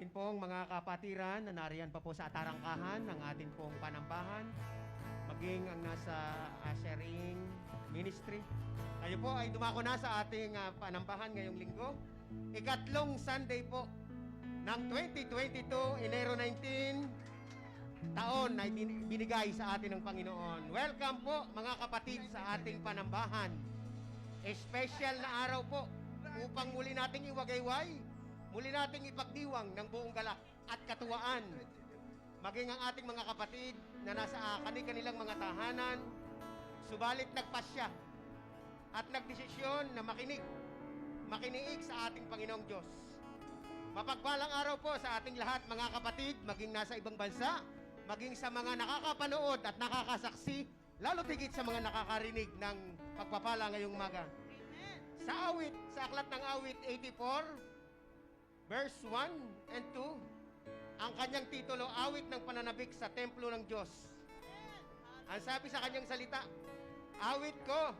atin pong mga kapatiran na nariyan pa po sa atarangkahan ng atin pong panambahan, maging ang nasa ushering ministry. Kayo po ay dumako na sa ating panambahan ngayong linggo. Ikatlong Sunday po ng 2022, Enero 19, taon na binigay sa atin ng Panginoon. Welcome po mga kapatid sa ating panambahan. Special na araw po upang muli nating iwagayway, muli nating ipagdiwang ng buong galak at katuwaan. Maging ang ating mga kapatid na nasa kanilang mga tahanan, subalit nagpasya at nagdesisyon na makinig sa ating Panginoong Diyos. Mapagpalang araw po sa ating lahat mga kapatid, maging nasa ibang bansa, maging sa mga nakakapanood at nakakasaksi, lalo tigit sa mga nakakarinig ng pagpapala ngayong umaga. Sa awit, sa aklat ng awit 84, verse 1 and 2, ang kanyang titulo, awit ng pananabik sa templo ng Diyos. Ang sabi sa kanyang salita, awit ko,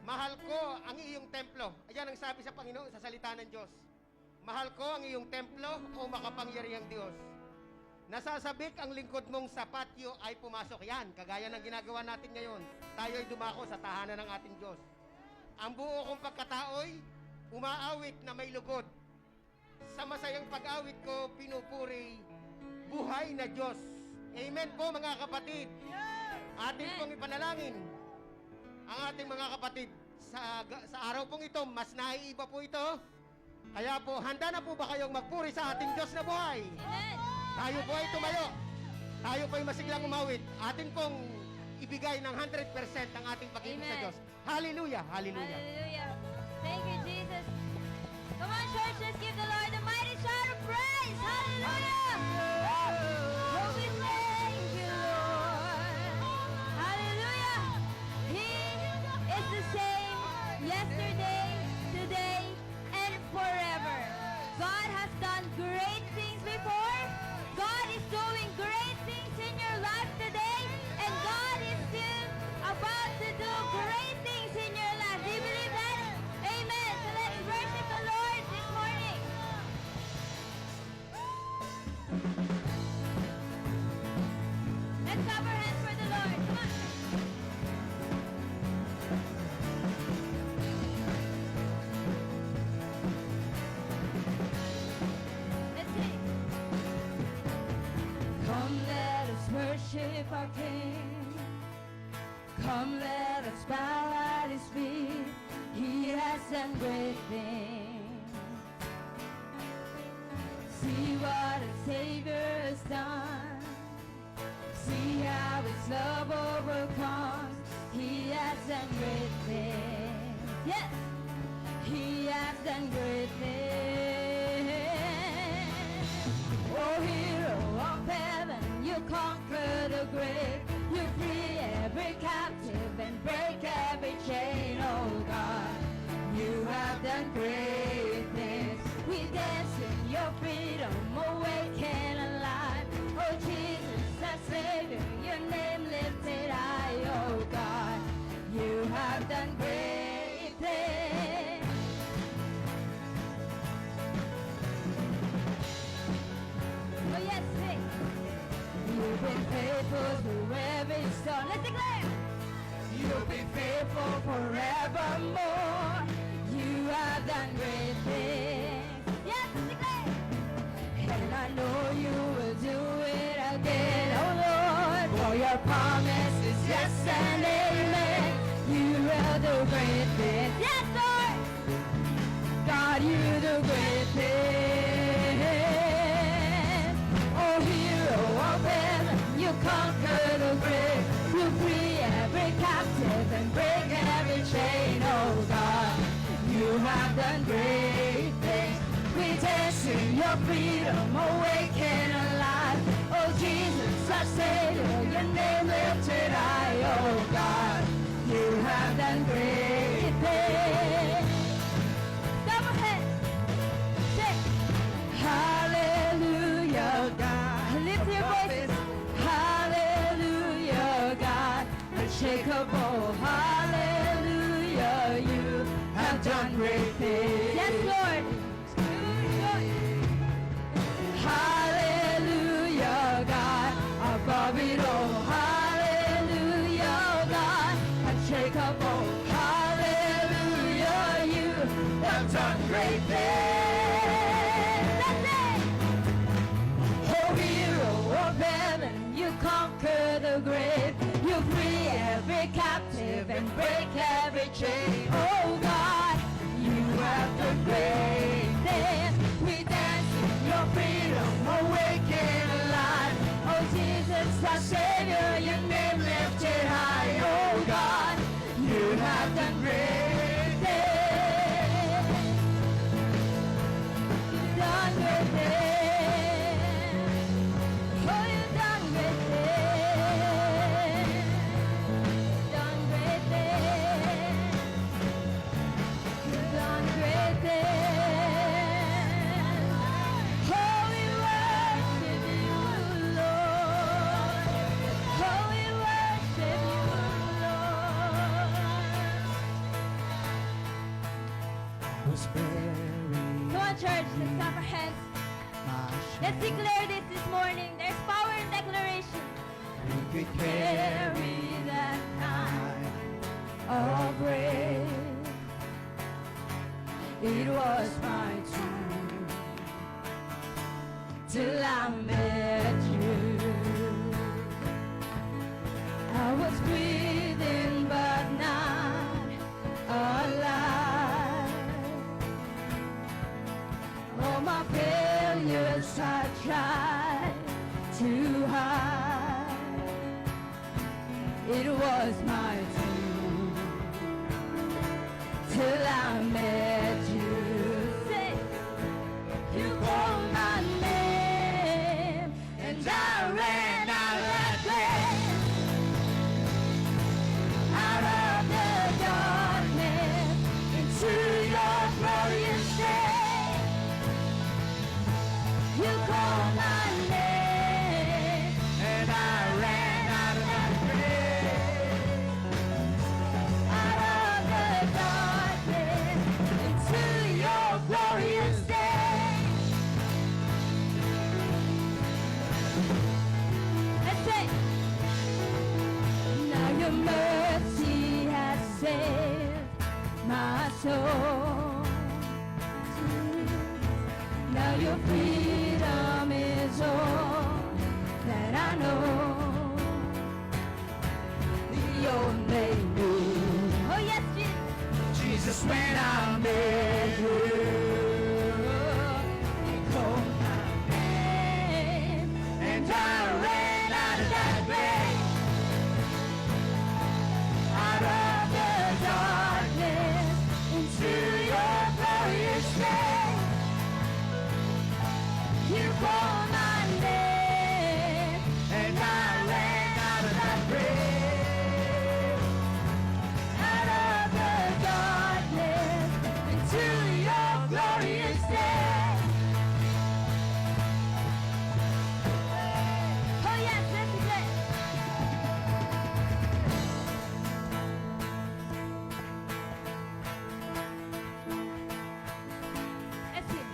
mahal ko ang iyong templo. Ayan ang sabi sa Panginoon sa salita ng Diyos. Mahal ko ang iyong templo, o makapangyarihang Diyos. Nasasabik ang lingkod mong sa patio ay pumasok. Yan, kagaya ng ginagawa natin ngayon. Tayo'y dumako sa tahanan ng ating Diyos. Ang buo kong pagkatao'y umaawit na may lugod. Sa masayang pag-awit ko, pinupuri buhay na Diyos. Amen po mga kapatid. Atin pong ipanalangin ang ating mga kapatid. Sa araw pong ito, mas naiiba po ito. Kaya po, handa na po ba kayong magpuri sa ating Diyos na buhay? Amen. Tayo po ay tumayo. Tayo po ay masiglang umawit. Atin pong ibigay ng 100% ang ating pag-ibig sa Amen. Diyos. Hallelujah! Hallelujah! Hallelujah. Thank you, Jesus. Come on, church, let's give the Lord a mighty shout of praise. Hallelujah. Oh, we thank you, Lord. Hallelujah. He is the same yesterday, today, and forever. God has done great things before. God is doing great things in your life today. And God is still about to do great things in your life. Do you believe that? Amen. So let's worship the Lord this morning. Let's clap our hands for the Lord. Come on. Let's sing. Come, let us worship our King. Come, let us bow at His feet. He has done great things. See what a Savior has done. See how His love overcomes. He has done great things. Yes, He has done great things. Oh, hero of heaven, you conquer the grave. You free every captive and break every chain. Oh God, you have done great things. We dance in your freedom, awake and alive. Oh Jesus, our Savior, your name lifted high. Oh God, you have done great things. Oh yes, sing. You've been faithful through every storm. Let's declare. You'll be faithful forevermore. You have done great things. Yes, let's declare. And I know you will do it again, oh Lord. For your promise is yes and amen. You will do great things. Yes, Lord. God, you do great things. Oh, hero of heaven, you conquer the grave. You free every captive and break every chain. Oh God, you have done great things. We dance in your freedom, awake and alive. Oh Jesus, our Savior, your name lifted high. Oh God, you have done great things. Come ahead, sing. Hallelujah, God. Lift your voices. Hallelujah, God. Unshakable. Hallelujah, you have done great things. Yes, Lord. Hallelujah. done great things. That's it. Oh, hero of heaven, you conquer the grave. You free every captive and break every chain. Oh God, you have the greatest. We dance in your freedom, awaken alive. Oh Jesus, our Savior, your name lifted high. Oh God, you have done great things. You've done great things. Oh, you've done great things. Done great things. You've done great things. Oh, we worship you, Lord. Oh, we worship you, Lord. Was buried. Come on, church, let's clap our hands. Let's declare this morning. There's power in declaration. You could Carry that kind of grace. It was my turn till I met you. I was breathing but not alive. All my failures I tried to hide. It was my turn till I met you. Say, you called my name and I ran out that place. Out of the darkness into your glorious day. You called my name and I ran out of that grave. Out of the darkness into your glorious day. Let's say, now your mercy has saved my soul. Now your freedom is all that I know. Your name is, oh yes, Jesus. Jesus, when I met you, you called my name, and I ran out of that grave. Out of the darkness into your glorious day. You called my name, and I ran out of that grave. Out of the darkness into your glorious day. Oh yes, let's declare. Let's see.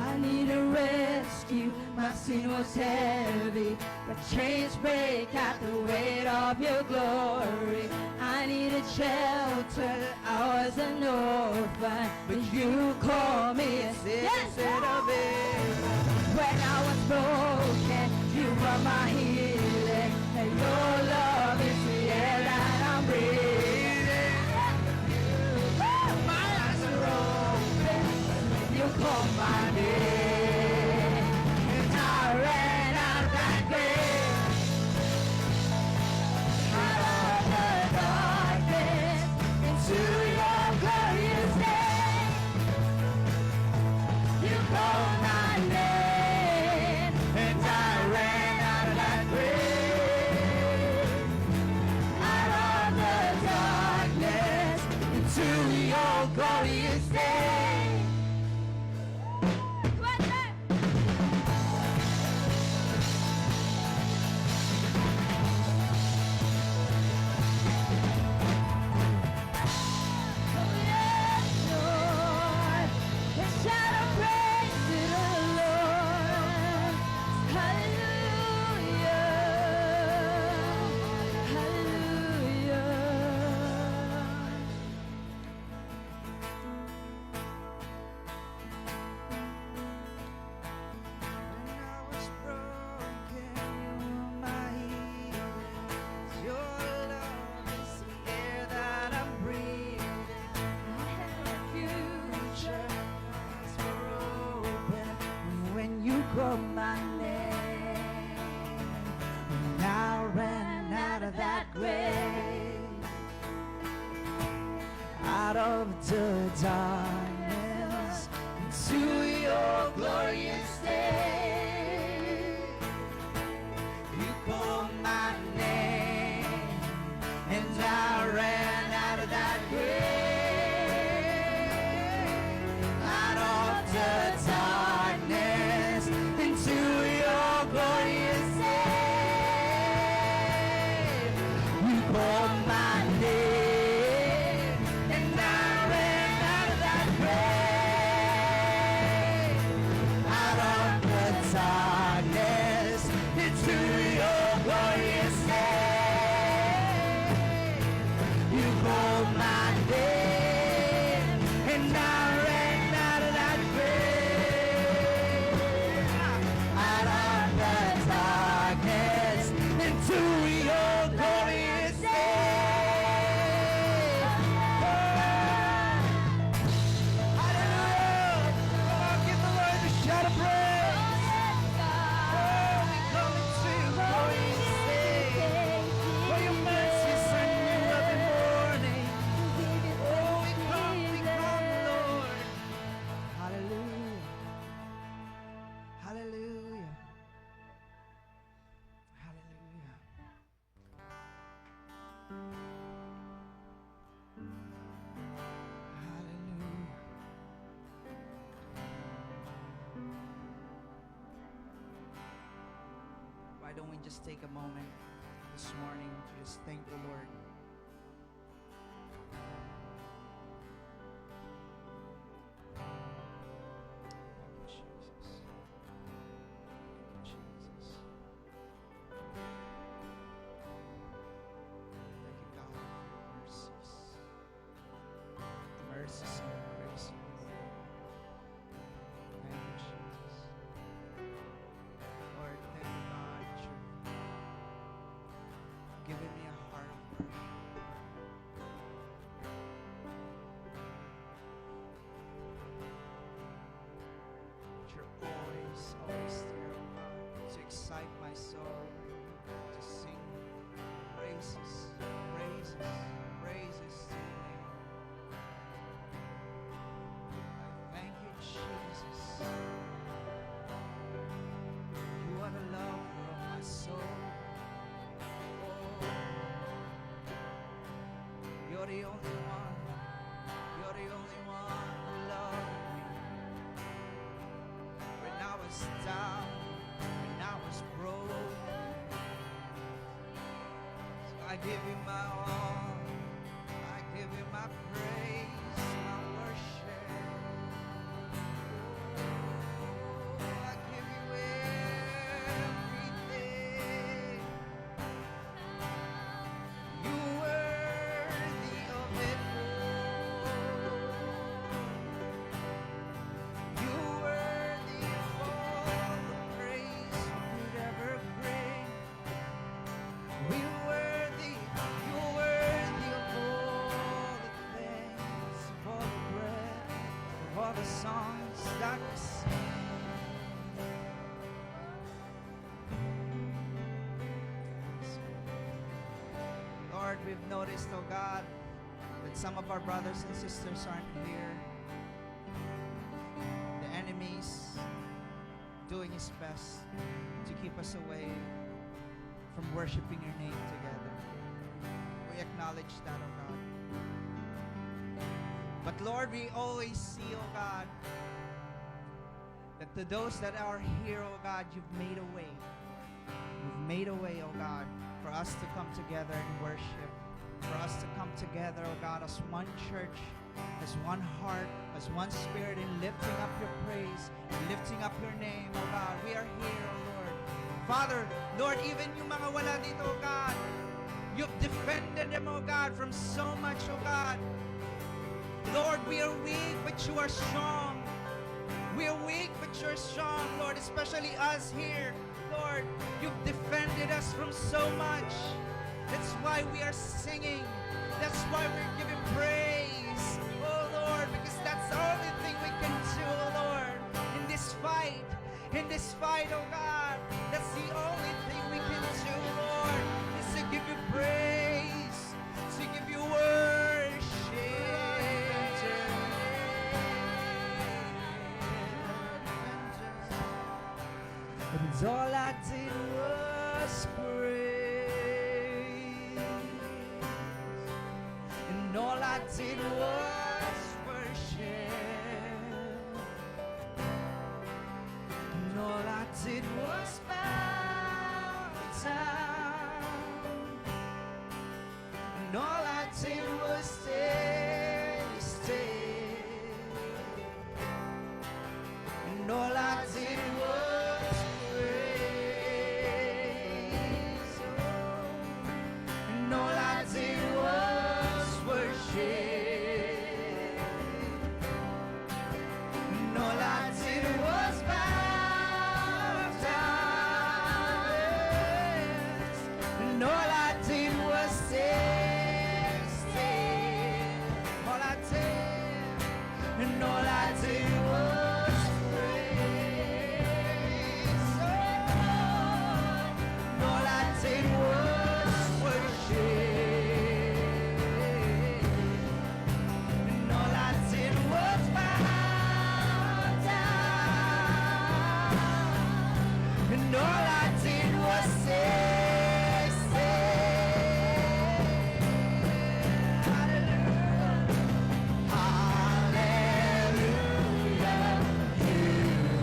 I need a rescue, my sin was heavy, but chains break at the weight of your glory. I needed shelter, I was an orphan, but you called me a citizen of it. When I was broken, you were my healing, and your love is the air that I'm breathing. My eyes are open, you call my name, and I ran out of that grave. Out of the darkness into your glorious day. You called my name, and I ran out of that grave. Out of the darkness into your glorious day. out of the darkness into your glorious day. You called my name, and I ran out of that grave, out of the darkness into your glorious day. You called my name, and I ran out of that grave, out of the darkness into your glorious day. You called my name, and I ran out of that grave, out of the darkness into your glorious day. Hallelujah! Come on, give the Lord a shout of praise. Oh, we come into your glorious day. For your mercies are new every morning. Oh, we come, Lord. Hallelujah. Hallelujah. Hallelujah. Hallelujah. Why don't we just take a moment this morning to just thank the Lord? Thank you, Jesus. Thank you, Jesus. Thank you, God, for your mercies. Mercies and your grace, Lord. Thank you, Jesus. Lord, thank you, God, that you've given me a heart of worship. That you're always, always there, God, to excite my soul, to sing praises, praises, praises to your name. I thank you, Jesus. You are the lover of my soul. Oh, you're the only one. You're the only one who loved me. When I was down, when I was broken. So I give you my all. I give you my praise, my worship. Oh, I give you everything. You worthy of it all. You worthy of all the praise you could ever bring. You're worthy of all the thanks, of all the breath, of all the songs that we sing. Lord, we've noticed, oh God, that some of our brothers and sisters aren't here. The enemy's doing his best to keep us away from worshiping your name together. We acknowledge that, oh God. But Lord, we always see, oh God, that to those that are here, oh God, you've made a way. You've made a way, oh God, for us to come together and worship. For us to come together, oh God, as one church, as one heart, as one spirit, in lifting up your praise, and lifting up your name, oh God. We are here, oh Lord. Father, Lord, even yung mga wala dito, oh God, you've defended them, oh God, from so much, oh God. Lord, we are weak, but you are strong. We are weak, but you're strong, Lord, especially us here. Lord, you've defended us from so much. That's why we are singing. That's why we're giving praise, oh Lord, because that's the only thing we can do, oh Lord, in this fight. In this fight, oh God, that's the only thing we can do, Lord, is to give you praise, to give you worship. And all I did was praise. And all I did was worship. And all I did was bow down. And all I did was stay still. And all I did was praise. And all I did was worship. And all I did was bow down. And all I did was stay still. All I did, and all I did was praise. And all I did was worship. And all I did was bow down. And all I did was say, hallelujah, hallelujah. You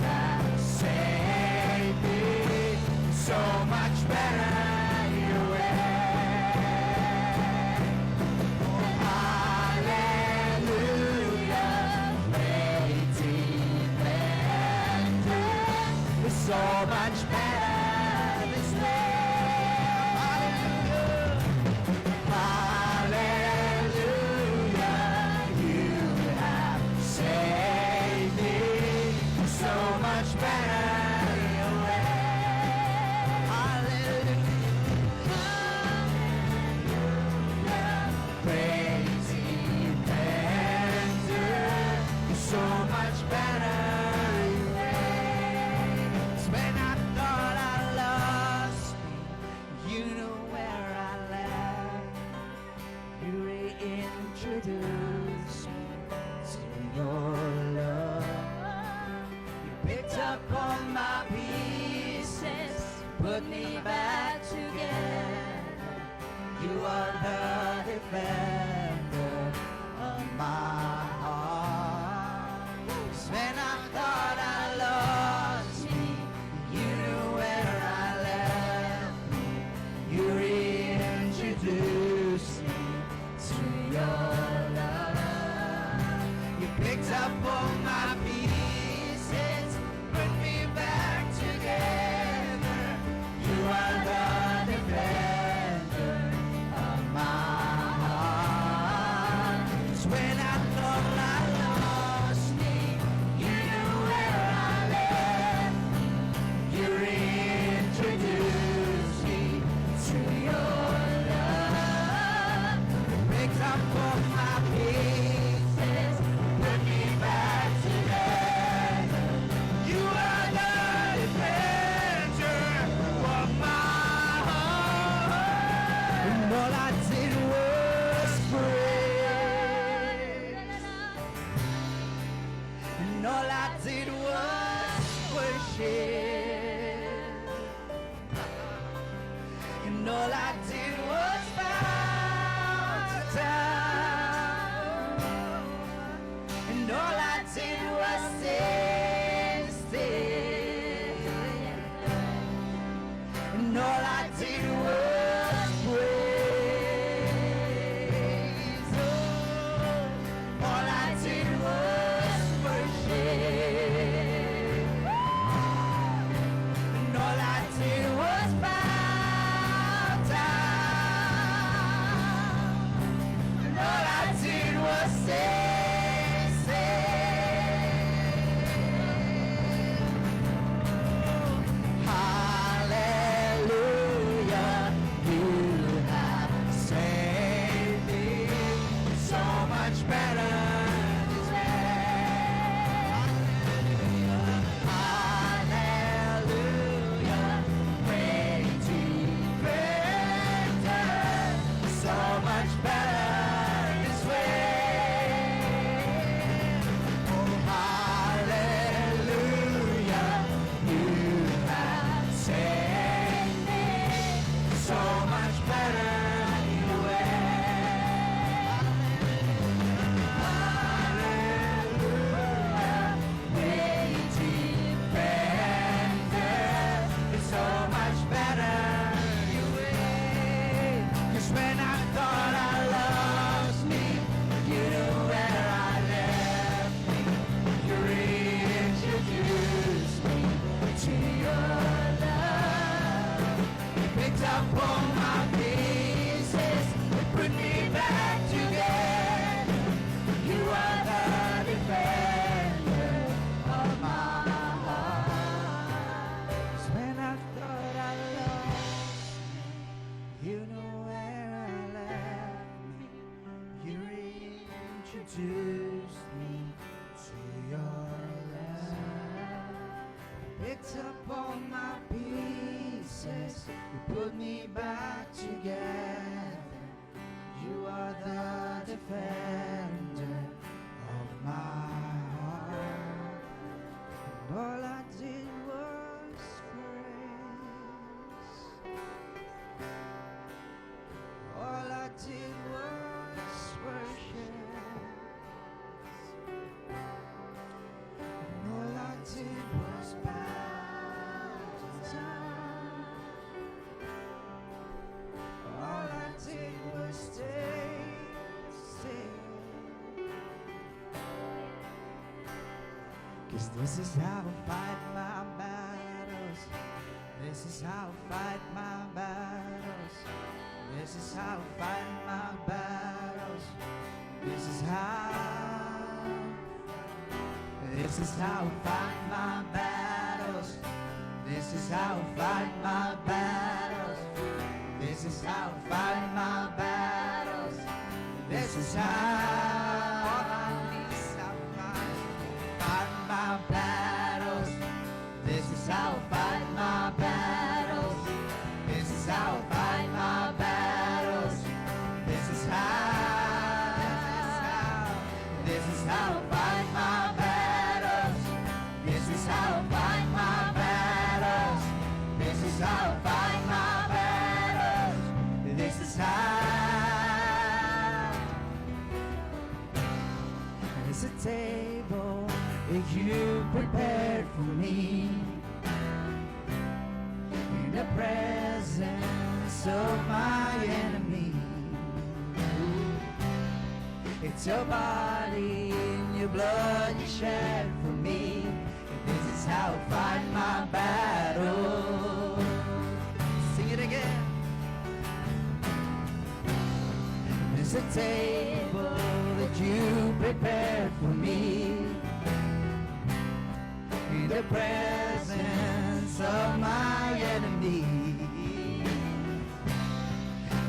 have saved me so much better your way. Hallelujah, great defender, so much better this way. Hallelujah, hallelujah. You have saved me so much better your way. Hallelujah, great defender, so much better your way. When I thought I lost me, you know where I left. You reintroduced me to your love. You picked up all my pieces, put me back together. You are the defender of my heart. When I thought I lost me, you knew where I left me. You reintroduced me to your love. You picked up all my pieces, put me back together. You are the defender of my heart. 'Cause when I thought I lost me, you knew where I left me. You reintroduced me to your love. You picked up all my pieces, put me back together. You are the defender of my heart. And all I did was pray. And all I did was worship. And all I did was bow down. And all I did was stay still. And all I did was praise. All I did was worship. introduced me to your love. Picked up all my pieces, you put me back together. You are the defender of my heart. And all I did was praise. All I did was worship. And all I did was bow down. All I did was stay still. 'Cause this is how I fight my battles. This is how I fight my battles. This is how I fight my battles. This is how. This is how I fight my battles. This is how I fight my battles. This is how I fight my battles. This is how I fight my battles. This is how I fight my battles. This is how I fight my battles. This is how. This is how I fight my battles. This is how I fight my battles. This is how I fight my battles. This is how. There's a table that you prepared for me in the presence of my enemy. It's your body and your blood you shed for me. This is how I fight my battle. Sing it again. There's a table that you prepared for me in the presence of my enemy.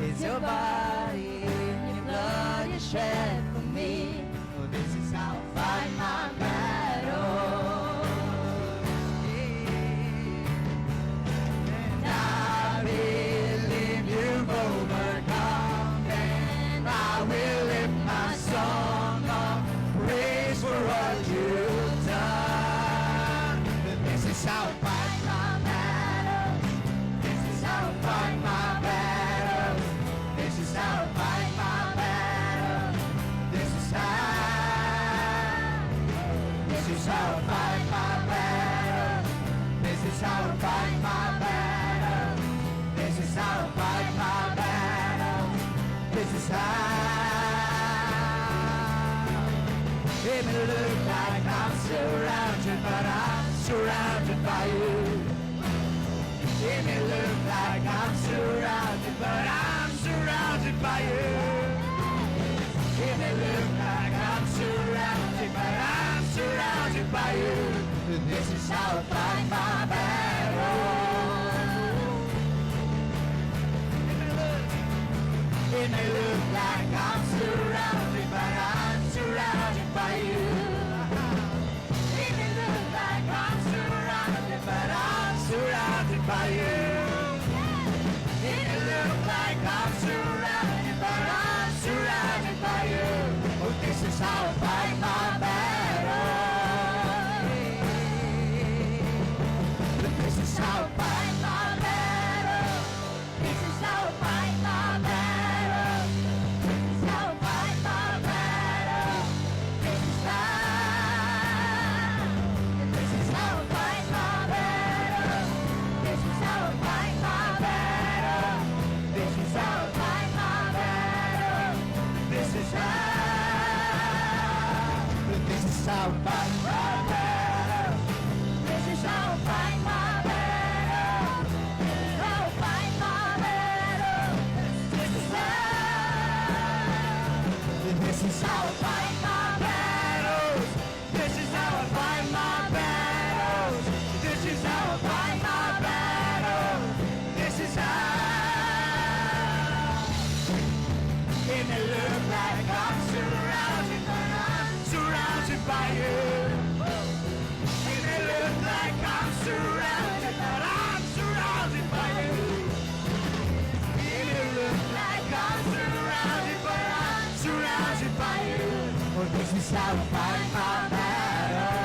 It's your body and your blood you shed for me. Oh, this is how I fight my battle. And I believe you've overcome, and I will lift my song of praise for what you've done. This is how I fight my battle. This is how I fight my battle. This is how I fight my battle. This is how. This is how I fight my battle. This is how I fight my battle. This is how I fight my battle. This is how. It may look like I'm surrounded, but I'm surrounded by you. It may look like I'm surrounded, but I'm surrounded by you. It may look like I'm surrounded, but I'm surrounded by you. This is how I fight my battle. It may look like I'm surrounded, but I'm surrounded by you. It may look like I'm surrounded, but I'm surrounded by you. It may look like I'm surrounded, but I'm surrounded by you. Oh, this is how I fight my battle. This is how I fight my battle. This is how I fight my battle. This is how I fight my battle. This is how. This is how I fight my battle. This is how I fight my battle. This is how I fight my battle. This is how. This is how I fight my battle. This is how I fight my battle. This is how I fight my battle. This is how. This is how I fight my battles. This is how I fight my battles. This is how I fight my battles. This is how. It may look like I'm surrounded, but is how I fight my battles.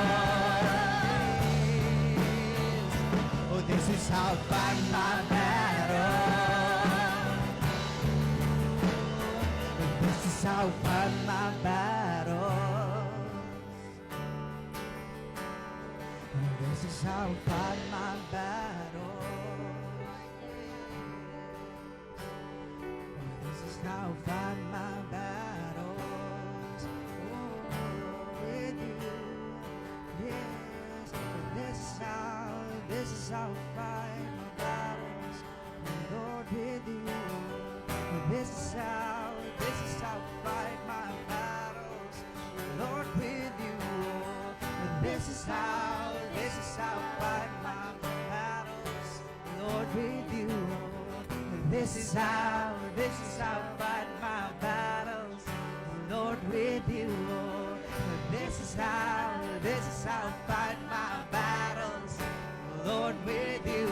Oh, this is how I fight my battles. This is how I fight my battles. This is how I fight my battles. This is how I fight my battles. Oh, with you. Yes, this is how I fight my battles. Lord, with you. This is how I fight my battles. Lord, with you. This is how I fight my battles. Lord, with you. This is how I fight my battles. Lord, with you. This is how I fight my battles. Lord, with you.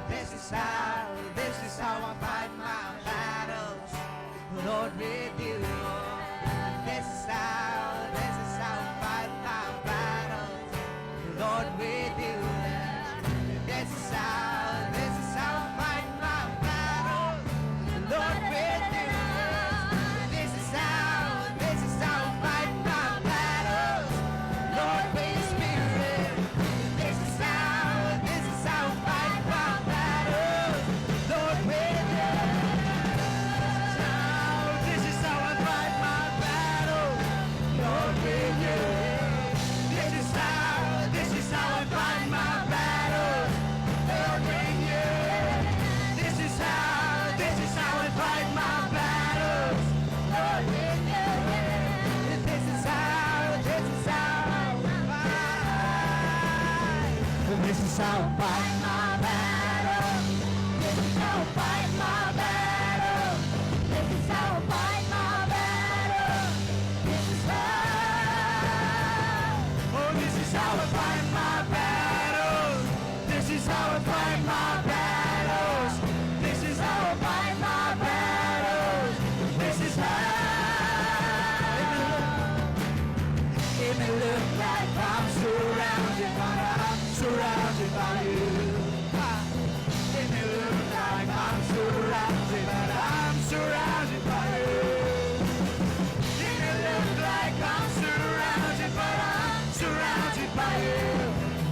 This is how I fight my battles. Lord, with you. This is how I fight my battles. Lord, with you. This is how I fight my battles. Lord, with you. This is how I fight my battles. Lord, with Spirit. This is how I fight my battles. Lord, with you. This is how I fight my battles. Lord, with you. This is how I fight my battles. Lord, with you. This is how I fight my battles. Lord, with you. This is how I fight. This is how I fight my battle. This is how I fight my battle. This is how I fight my battle. This is how. Oh, this is how I fight my battles. This is how I fight my battles. This is how I fight my battles. This is how. It may look like I'm surrounded, but I'm surrounded by you. It may look like I'm surrounded, but I'm surrounded by you. It may look like I'm surrounded, but I'm surrounded by you.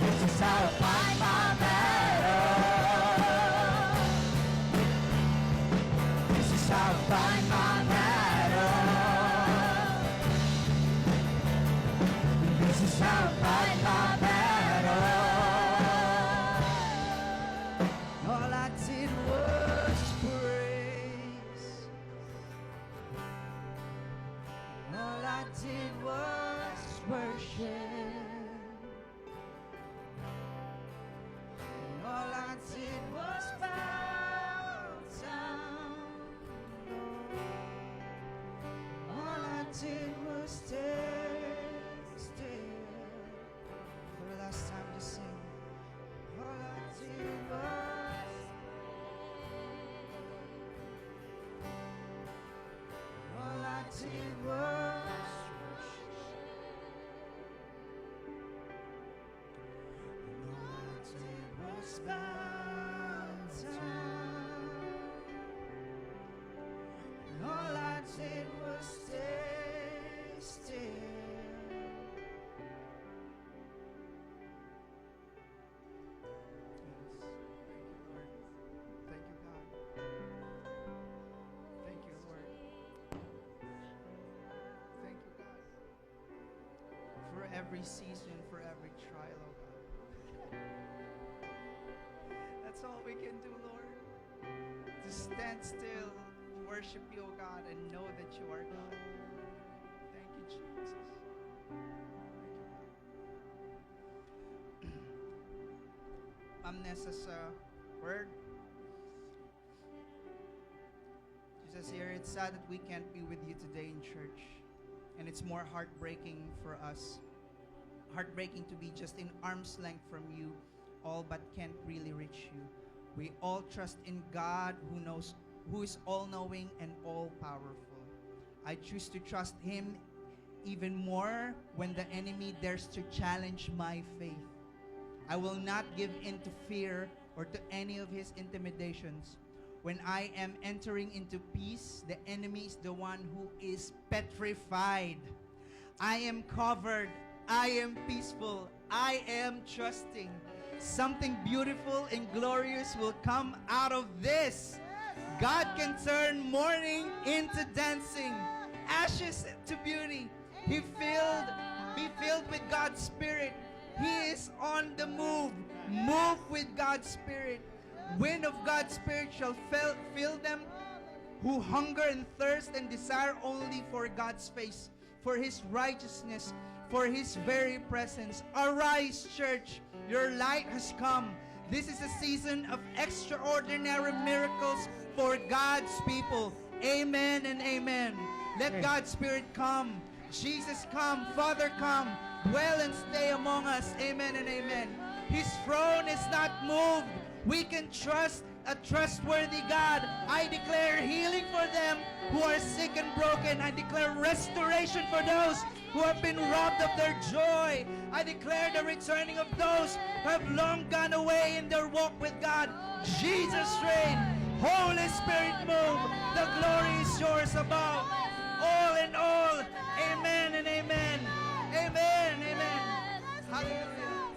This is how I fight my battle. This is how I fight my battle. This is how I fight my battle. All I did was praise. All I did was worship. All I did was bow down. All I did was stay still. For the last time, just sing. All I did was. All I did was. All I did was bow down. All I did was stay still. Thank you, God. Thank you, Lord. Thank you, God. For every season, for every trial, oh God. That's all we can do, Lord. To stand still, worship you, oh God, and know that you are God. Thank you, Jesus. Ma'am Nessa's word. She says here, it's sad that we can't be with you today in church. And it's more heartbreaking for us. Heartbreaking to be just in arm's length from you, all but can't really reach you. We all trust in God who is all-knowing and all-powerful. I choose to trust Him even more when the enemy dares to challenge my faith. I will not give in to fear or to any of his intimidations. When I am entering into peace, the enemy is the one who is petrified. I am covered. I am peaceful. I am trusting. Something beautiful and glorious will come out of this. God can turn mourning into dancing, ashes to beauty. Be filled with God's Spirit. He is on the move. Move with God's Spirit. Wind of God's Spirit shall fill them who hunger and thirst and desire only for God's face, for His righteousness, for His very presence. Arise, church. Your light has come. This is a season of extraordinary miracles for God's people. Amen and amen. Let God's Spirit come. Jesus come. Father come. Dwell and stay among us. Amen and amen. His throne is not moved. We can trust a trustworthy God. I declare healing for them who are sick and broken. I declare restoration for those who have been robbed of their joy. I declare the returning of those who have long gone away in their walk with God. Jesus reign. Holy Spirit move. The glory is yours above. All in all. Amen and amen. Amen. Amen. Hallelujah.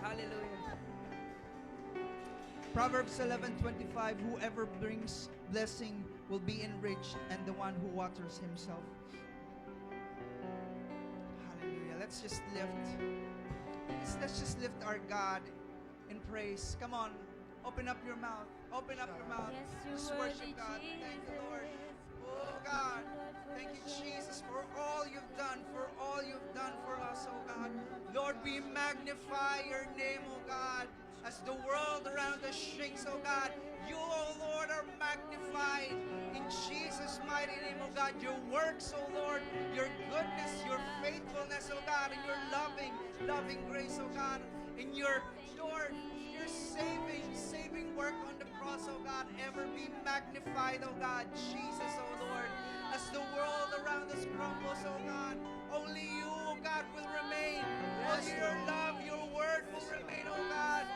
Hallelujah. Proverbs 11:25. Whoever brings blessing will be enriched, and the one who waters himself. Hallelujah. Let's just lift our God in praise. Come on. Open up your mouth. Open up your mouth. Just worship God. Thank you, Lord. Oh God. Thank you, Jesus, for all you've done, for all you've done for us, oh God. Lord, we magnify your name, oh God. As the world around us shrinks, oh God, you, oh Lord, are magnified in Jesus' mighty name, oh God. Your works, oh Lord, your goodness, your faithfulness, oh God, and your loving grace, oh God, and your saving work on the cross, oh God, ever be magnified, oh God. Jesus, oh Lord, as the world around us crumbles, oh God, only you, oh God, will remain. Only your love, your word will remain, oh God.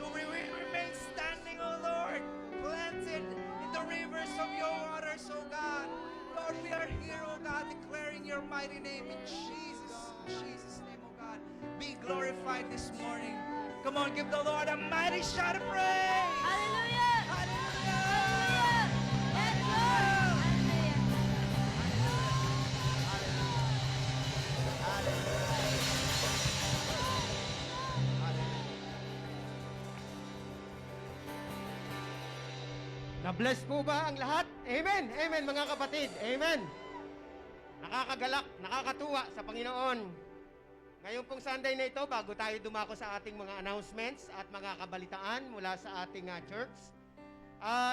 So we will remain standing, oh Lord, planted in the rivers of your waters, oh God. Lord, we are here, oh God, declaring your mighty name in Jesus' name, oh God. Be glorified this morning. Come on, give the Lord a mighty shout of praise. Hallelujah! Hallelujah! Yes, Lord! Na-bless po ba ang lahat? Amen. Amen, mga kapatid. Amen. Nakakagalak, nakakatuwa sa Panginoon. Ngayon pong Sunday na ito, bago tayo dumako sa ating mga announcements at mga kabalitaan mula sa ating church,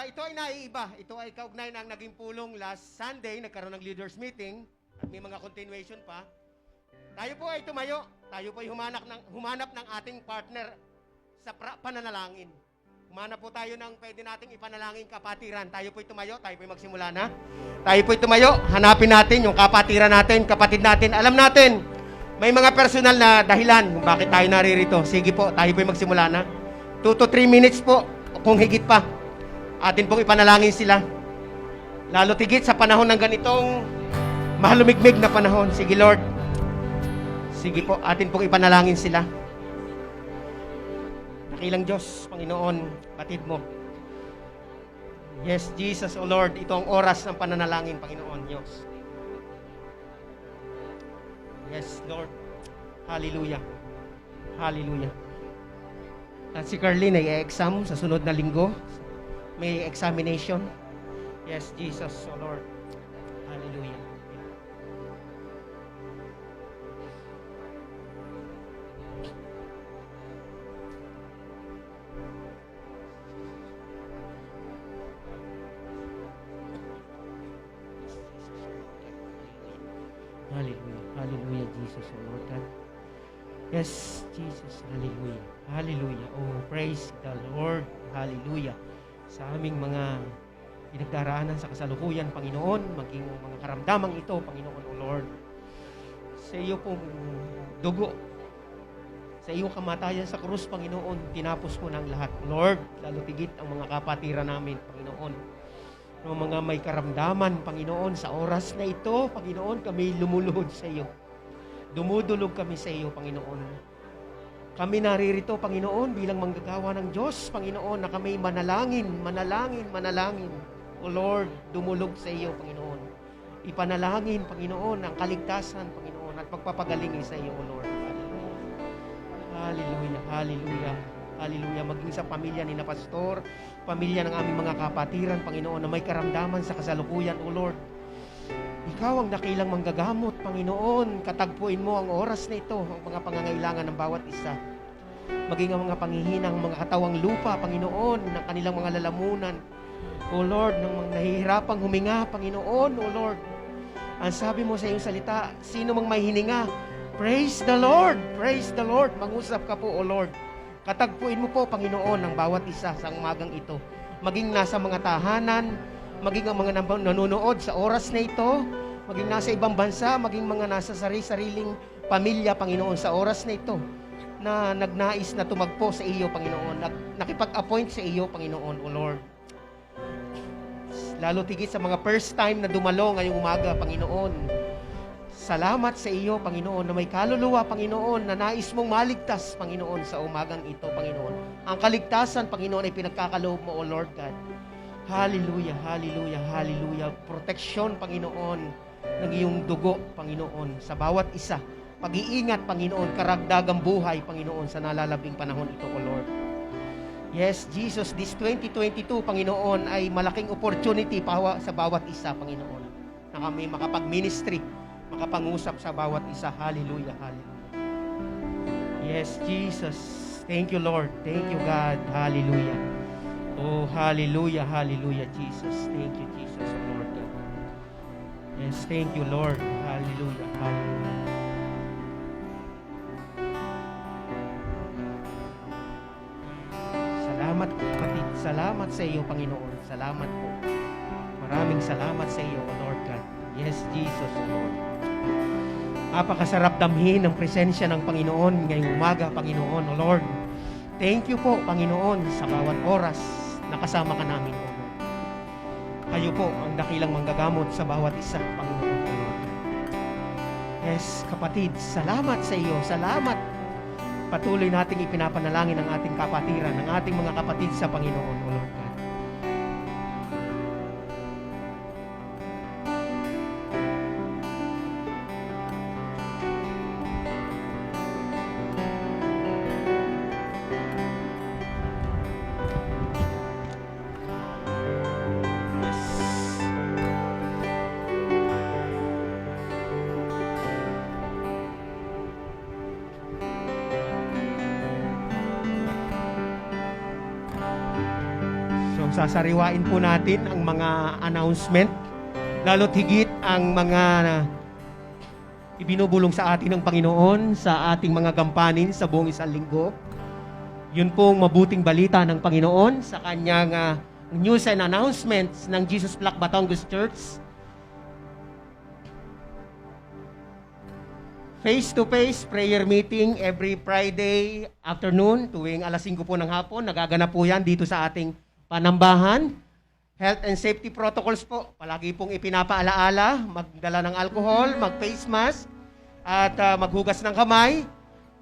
ito ay naiiba. Ito ay kaugnay ng naging pulong last Sunday, nagkaroon ng leaders meeting at may mga continuation pa. Tayo po ay tumayo. Tayo po ay humanap ng ating partner sa pananalangin. Humanap po tayo ng pwede nating ipanalangin kapatiran. Tayo po'y tumayo, tayo po'y magsimula na. Tayo po'y tumayo, hanapin natin yung kapatiran natin, kapatid natin. Alam natin, may mga personal na dahilan kung bakit tayo naririto. Sige po, tayo po'y magsimula na. 2 to 3 minutes po, kung higit pa. Atin pong ipanalangin sila. Lalo tigit sa panahon ng ganitong mahalumigmig na panahon. Sige Lord. Sige po, atin pong ipanalangin sila. Dakilang Diyos, Panginoon, batid mo. Yes, Jesus, O Lord, ito ang oras ng pananalangin, Panginoon, Diyos. Yes, Lord. Hallelujah. Hallelujah. At si Carlene ay exam sa sunod na linggo. May examination. Yes, Jesus, O Lord. Hallelujah. Hallelujah. Hallelujah, Jesus, O Lord God. Yes, Jesus. Hallelujah. Hallelujah. Oh, praise the Lord. Hallelujah. Sa aming mga pinagdaraanan sa kasalukuyan, Panginoon, maging mga karamdamang ito, Panginoon, O Lord. sa iyo pong dugo, sa iyong kamatayan sa krus, Panginoon, tinapos mo ng lahat. Lord, lalo tigit ang mga kapatiran namin, Panginoon. Ang mga may karamdaman, Panginoon, sa oras na ito, Panginoon, kami lumuluhod sa iyo. Dumudulog kami sa iyo, Panginoon. Kami naririto, Panginoon, bilang manggagawa ng Diyos, Panginoon, na kami manalangin. O Lord, dumulog sa iyo, Panginoon. Ipanalangin, Panginoon, ang kaligtasan, Panginoon, at pagpapagaling sa iyo, O Lord. Hallelujah, hallelujah, hallelujah. Maging sa pamilya ni na Pastor, pamilya ng aming mga kapatiran, Panginoon, na may karamdaman sa kasalukuyan, O Lord. Ikaw ang dakilang manggagamot, Panginoon. Katagpuin mo ang oras na ito, ang mga pangangailangan ng bawat isa. Maging ang mga panghihinang, mga katawang lupa, Panginoon, ng kanilang mga lalamunan. O Lord, ng mga nahihirapang huminga, Panginoon, O Lord. Ang sabi mo sa iyong salita, sino mang may hininga, praise the Lord, praise the Lord. Mangusap ka po, O Lord. Katagpuin mo po, Panginoon, ang bawat isa sa umagang ito. Maging nasa mga tahanan, maging ang mga nanonood sa oras na ito, maging nasa ibang bansa, maging mga nasa sariling pamilya, Panginoon, sa oras na ito, na nagnais na tumagpo sa iyo, Panginoon, nakipag-appoint sa iyo, Panginoon, O Lord. Lalo tigit sa mga first time na dumalo ngayong umaga, Panginoon. Salamat sa iyo, Panginoon, na may kaluluwa, Panginoon, na nais mong maligtas, Panginoon, sa umagang ito, Panginoon. Ang kaligtasan, Panginoon, ay pinagkakaloob mo, O Lord God. Hallelujah, hallelujah, hallelujah. Proteksyon, Panginoon, ng iyong dugo, Panginoon, sa bawat isa. Pag-iingat, Panginoon, karagdagang buhay, Panginoon, sa nalalabing panahon ito, O Lord. Yes, Jesus, this 2022, Panginoon, ay malaking opportunity sa bawat isa, Panginoon, na kami makapag-ministry, makapangusap sa bawat isa. Hallelujah, hallelujah. Yes, Jesus. Thank you, Lord. Thank you, God. Hallelujah. Oh, hallelujah, hallelujah, Jesus. Thank you, Jesus, oh Lord God. Yes, thank you, Lord. Hallelujah, hallelujah. Salamat po, kapatid. Salamat sa iyo, Panginoon. Salamat po. Maraming salamat sa iyo, O Lord God. Yes, Jesus, O Lord. Napakasarap damhin ang presensya ng Panginoon ngayong umaga, Panginoon, O Lord. Thank you po, Panginoon, sa bawat oras na kasama ka namin, O Lord. Kayo po ang dakilang manggagamot sa bawat isa, Panginoon, O Lord. Yes, kapatid, salamat sa iyo. Salamat. Patuloy nating ipinapanalangin ang ating kapatiran, ang ating mga kapatid sa Panginoon, O Lord God. Sasariwain po natin ang mga announcement, lalo't higit ang mga ibinubulong sa atin ng Panginoon sa ating mga gampanin sa buong isang linggo. Yun pong mabuting balita ng Panginoon sa kanyang news and announcements ng Jesus Black Batangas Church. Face-to-face prayer meeting every Friday afternoon tuwing alas 5 po ng hapon. Nagaganap po yan dito sa ating Panambahan. Health and safety protocols po. Palagi pong ipinapaalaala, magdala ng alcohol, mag-face mask, at maghugas ng kamay.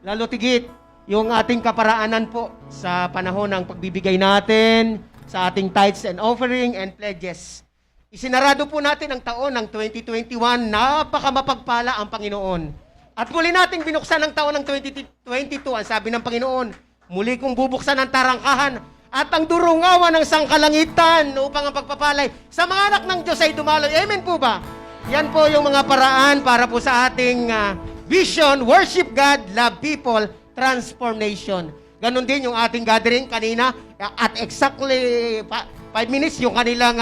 Lalo tigit, yung ating kaparaanan po sa panahon ng pagbibigay natin sa ating tithes and offering and pledges. Isinarado po natin ang taon ng 2021, napakamapagpala ang Panginoon. At muli nating binuksan ang taon ng 2022, ang sabi ng Panginoon, muli kong bubuksan ang tarangkahan at ang durungawan ng sangkalangitan upang ang pagpapalay sa mga anak ng Diyos ay dumaloy. Amen po ba? Yan po yung mga paraan para po sa ating vision, worship God, love people, transformation. Ganon din yung ating gathering kanina at exactly 5 minutes yung kanilang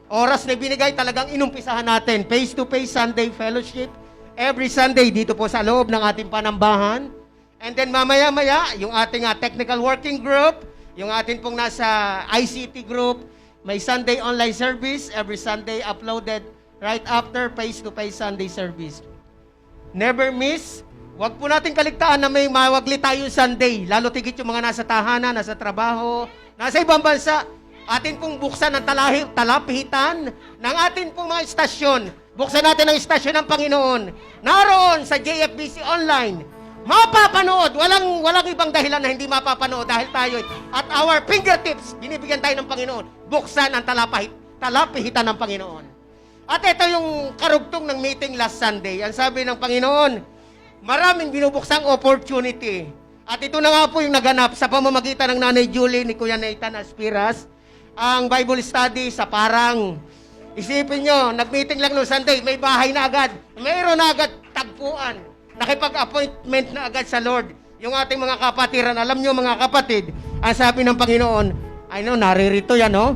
oras na binigay, talagang inumpisahan natin. Face-to-face Sunday fellowship every Sunday dito po sa loob ng ating panambahan. And then mamaya-maya, yung ating technical working group, yung atin pong nasa ICT group, may Sunday online service, every Sunday uploaded right after face-to-face Sunday service. never miss. Huwag po natin kaligtaan na may mawagli tayong Sunday. Lalo tigit yung mga nasa tahanan, nasa trabaho, nasa ibang bansa. Atin pong buksan ang talapihitan ng atin pong mga istasyon. Buksan natin ang istasyon ng Panginoon. Naroon sa JFBC Online. Mapapanood. Walang ibang dahilan na hindi mapapanood dahil tayo at our fingertips, binibigyan tayo ng Panginoon. Buksan ang talapihitan ng Panginoon. At ito yung karugtong ng meeting last Sunday. Ang sabi ng Panginoon, maraming binubuksang opportunity. At ito na nga po yung naganap sa pamamagitan ng Nanay Julie ni Kuya Nathan Aspiras, ang Bible study sa Parang. Isipin nyo, nag-meeting lang noong Sunday, may bahay na agad. Mayroon na agad tagpuan. Nakipag-appointment na agad sa Lord. Yung ating mga kapatiran, alam nyo mga kapatid, ang sabi ng Panginoon, naririto yan, no?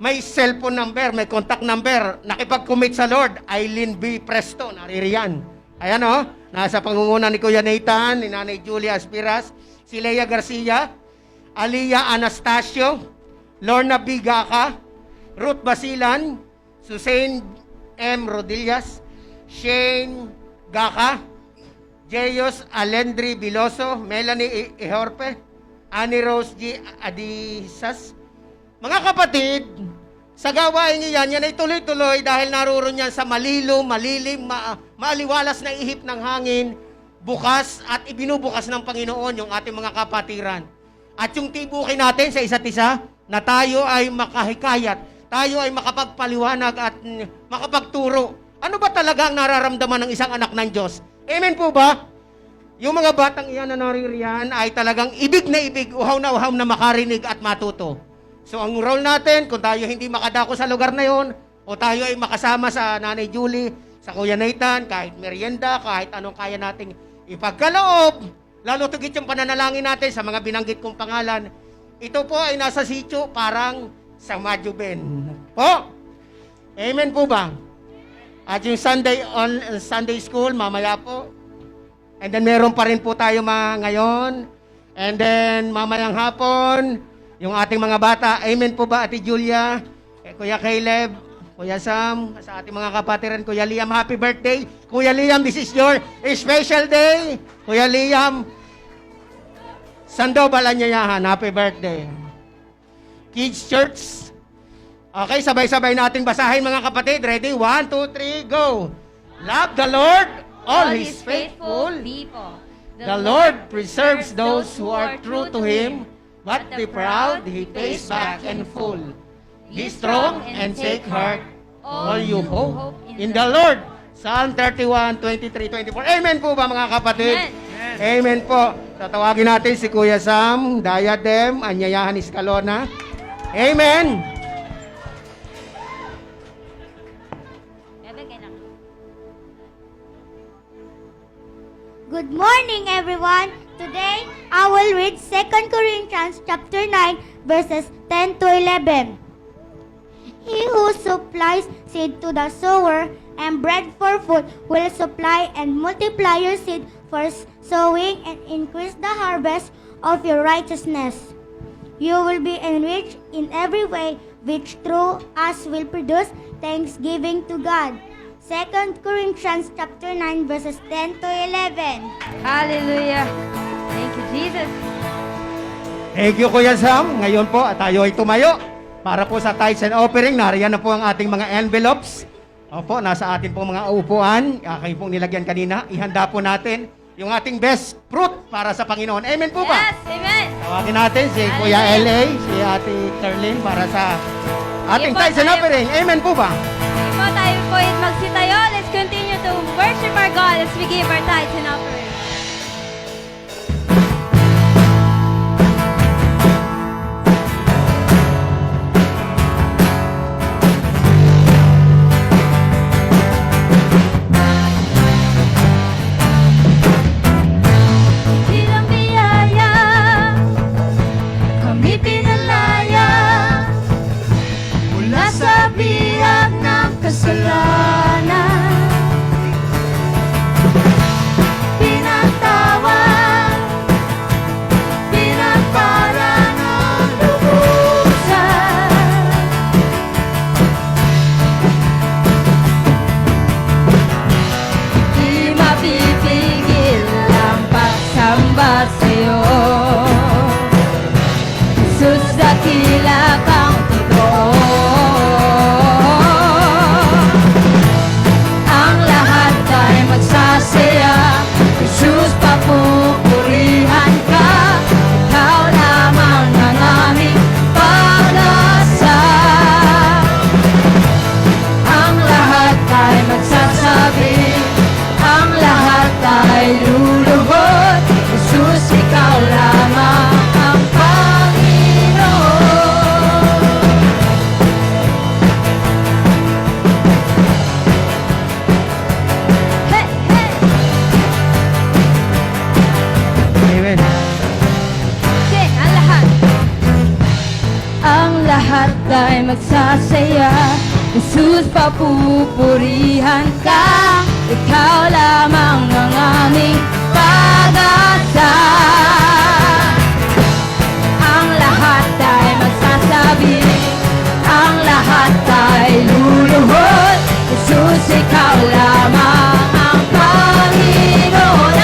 May cellphone number, may contact number. Nakipag-commit sa Lord, Eileen B. Presto, naririyan. Ayan o, nasa pangunguna ni Kuya Nathan, ni Nanay Julia Aspiras, si Leia Garcia, Aliyah Anastasio, Lorna B. Gaca, Ruth Basilan, Susain M. Rodillas, Shane Gaca, Jeyos Alendri Biloso, Melanie Ihorpe, Annie Rose G. Adisas. Mga kapatid, sa gawain yan ay tuloy-tuloy dahil naroon yan sa malilim, maaliwalas na ihip ng hangin, bukas at ibinubukas ng Panginoon yung ating mga kapatiran. At yung tibukin natin sa isa't isa, na tayo ay makahikayat, tayo ay makapagpaliwanag at makapagturo. Ano ba talaga ang nararamdaman ng isang anak ng Diyos? Amen po ba? Yung mga batang iyan na naririyan ay talagang ibig uhaw na makarinig at matuto. So ang role natin, kung tayo hindi makadako sa lugar na yon, o tayo ay makasama sa Nanay Julie, sa Kuya Nathan, kahit merienda, kahit anong kaya nating ipagkaloob, lalo tugit yung pananalangin natin sa mga binanggit kong pangalan, ito po ay nasa sitio parang sa Majuben. Po? Amen po ba? At yung Sunday school, mamaya po. And then meron pa rin po tayo mga ngayon. And then mamayang hapon, yung ating mga bata, amen po ba, Ate Julia, Kuya Caleb, Kuya Sam, sa ating mga kapatiran, Kuya Liam, happy birthday. Kuya Liam, this is your special day. Kuya Liam, Sandoval Anyayahan, happy birthday. Kids Church, okay, sabay-sabay natin basahin mga kapatid. Ready? 1, 2, 3, go. Love the Lord, all His faithful people. The Lord preserves those who are true to Him, but the proud He pays back in full. Be strong and take heart, all you hope in the Lord. Psalm 31, 23, 24. Amen po ba mga kapatid? Amen. Amen po. Tatawagin natin si Kuya Sam, Diadem, Anyayahan Escalona. Amen. Good morning, everyone. Today, I will read 2 Corinthians chapter 9, verses 10 to 11. He who supplies seed to the sower and bread for food will supply and multiply your seed for sowing and increase the harvest of your righteousness. You will be enriched in every way, which through us will produce thanksgiving to God. 2 Corinthians chapter 9 verses 10 to 11. Hallelujah. Thank you, Jesus. Thank you, Kuya Sam. Ngayon po, tayo ay tumayo para po sa tithes and offering. Nariyan na po ang ating mga envelopes. Opo, nasa atin po mga upuan. Kayo pong nilagyan kanina. Ihanda po natin yung ating best fruit para sa Panginoon. Amen po ba? Yes, amen. Tawagin natin si Kuya Hallelujah. L.A., si Ate Carlin para sa ating Sige po, tithes and tayo- offering. Amen po ba? Sige po, tayo po ay magsitayo. Let's continue to worship our God as we give our tithes and offerings. Ilang biyaya, kami pinalaya, mula sa bihag ng kasalanan. magsasaya. Jesus, papupurihan ka. Ikaw lamang ang aming pag-asa. Ang lahat ay magsasabi, ang lahat ay luluhod. Jesus, ikaw lamang ang Panginoon.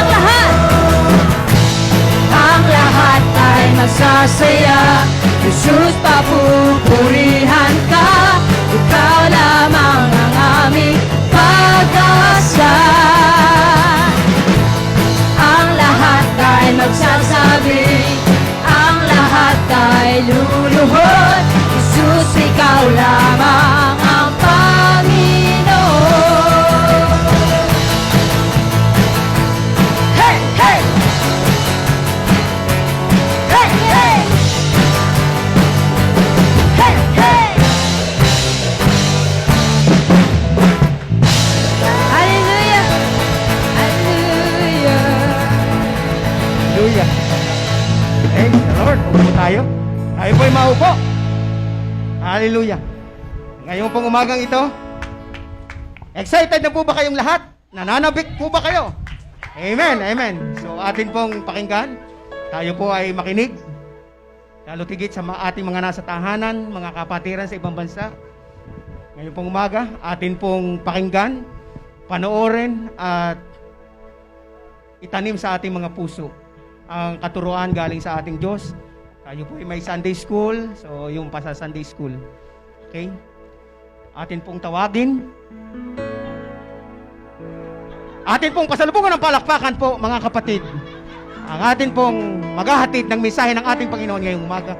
Ang lahat ay magsasaya. Jesus, papupurihan ka. Ikaw lamang ang aming pag-asa. Ang lahat ay magsasabi, ang lahat ay luluhod. Jesus, ikaw lamang ang Panginoon. Hey, hey! Hey, hey! Hey, hey! Hallelujah! Hallelujah! Hallelujah. Thank the Lord. Upo tayo. Tayo po'y maupo. Hallelujah. Ngayon pong umagang ito, excited na po ba kayong lahat? Nananabik po ba kayo? Amen, amen. So atin pong pakinggan. Tayo po ay makinig. Lalo tigit sa ating mga nasa tahanan, mga kapatiran sa ibang bansa. Ngayon pong umaga, atin pong pakinggan, panoorin at itanim sa ating mga puso ang katuruan galing sa ating Diyos. Tayo po ay may Sunday school, so yung pa sa Sunday school. Okay? Atin pong tawagin. Atin pong pasalubungan ng palakpakan po, mga kapatid. Ang atin pong maghahatid ng mensahe ng ating Panginoon ngayong umaga.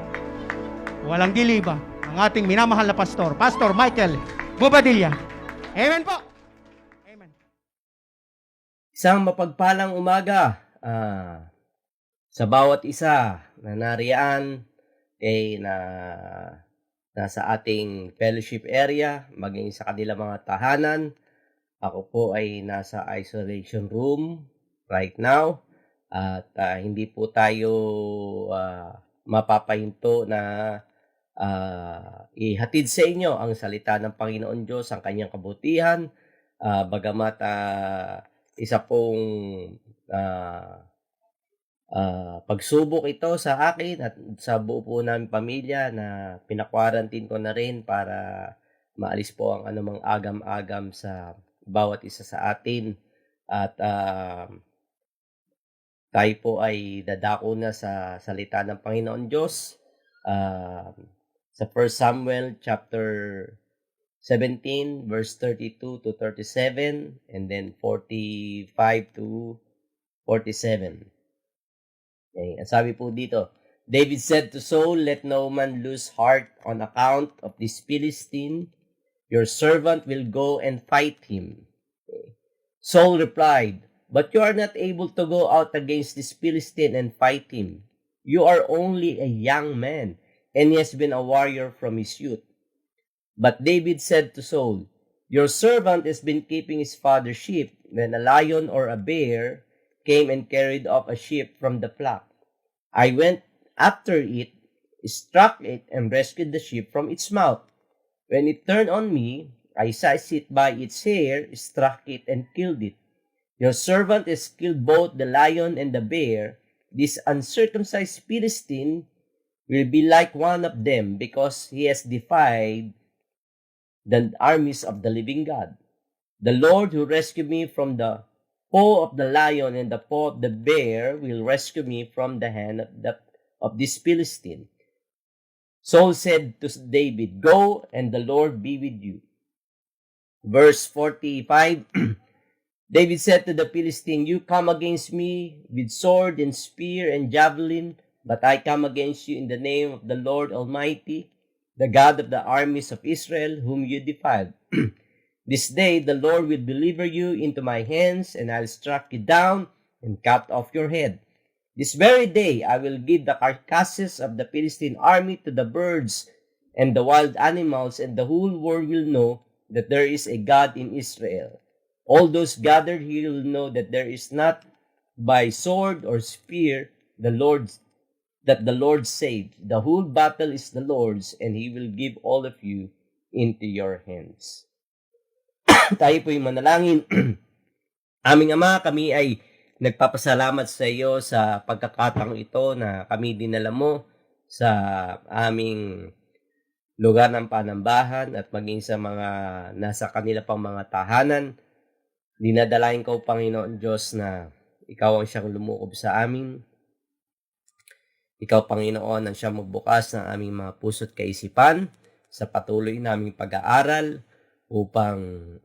Walang diliba, ang ating minamahal na pastor, Pastor Michael Bobadilla. Amen po. Amen. Isang mapagpalang umaga sa bawat isa na nariyan nasa ating fellowship area, maging sa kanilang mga tahanan. Ako po ay nasa isolation room right now at hindi po tayo mapapahinto na ihatid sa inyo ang salita ng Panginoon Diyos, ang kanyang kabutihan, bagamat isa pong pagsubok ito sa akin at sa buo po namin pamilya na pinakwarantin ko na rin para maalis po ang anumang agam-agam sa bawat isa sa atin at tayo po ay dadako na sa salita ng Panginoon Diyos sa 1 Samuel chapter 17 verse 32 to 37 and then 45 to 47. Okay, ang sabi po dito, David said to Saul, "Let no man lose heart on account of this Philistine. Your servant will go and fight him." Okay. Saul replied, "But you are not able to go out against this Philistine and fight him. You are only a young man, and he has been a warrior from his youth." But David said to Saul, "Your servant has been keeping his father's sheep when a lion or a bear came and carried off a sheep from the flock. I went after it, struck it, and rescued the sheep from its mouth. When it turned on me, I seized it by its hair, struck it, and killed it. Your servant has killed both the lion and the bear. This uncircumcised Philistine will be like one of them because he has defied the armies of the living God. The Lord who rescued me from the paw of the lion and the paw of the bear will rescue me from the hand of this Philistine." Saul said to David, "Go, and the Lord be with you." Verse 45, David said to the Philistine, "You come against me with sword and spear and javelin, but I come against you in the name of the Lord Almighty, the God of the armies of Israel, whom you defiled. This day the Lord will deliver you into my hands, and I'll strike you down and cut off your head. This very day I will give the carcasses of the Philistine army to the birds and the wild animals, and the whole world will know that there is a God in Israel. All those gathered here will know that there is not by sword or spear the Lord that the Lord said, the whole battle is the Lord's, and He will give all of you into your hands. Tayo po'y manalangin. Aming Ama, kami ay nagpapasalamat sa iyo sa pagkakataong ito na kami dinala mo sa aming lugar ng panambahan at maging sa mga nasa kanila pang mga tahanan. Dinadalain ko, Panginoon Diyos, na ikaw ang siyang lumukob sa amin. Ikaw, Panginoon, ang siyang magbukas ng aming mga puso't kaisipan sa patuloy naming pag-aaral upang,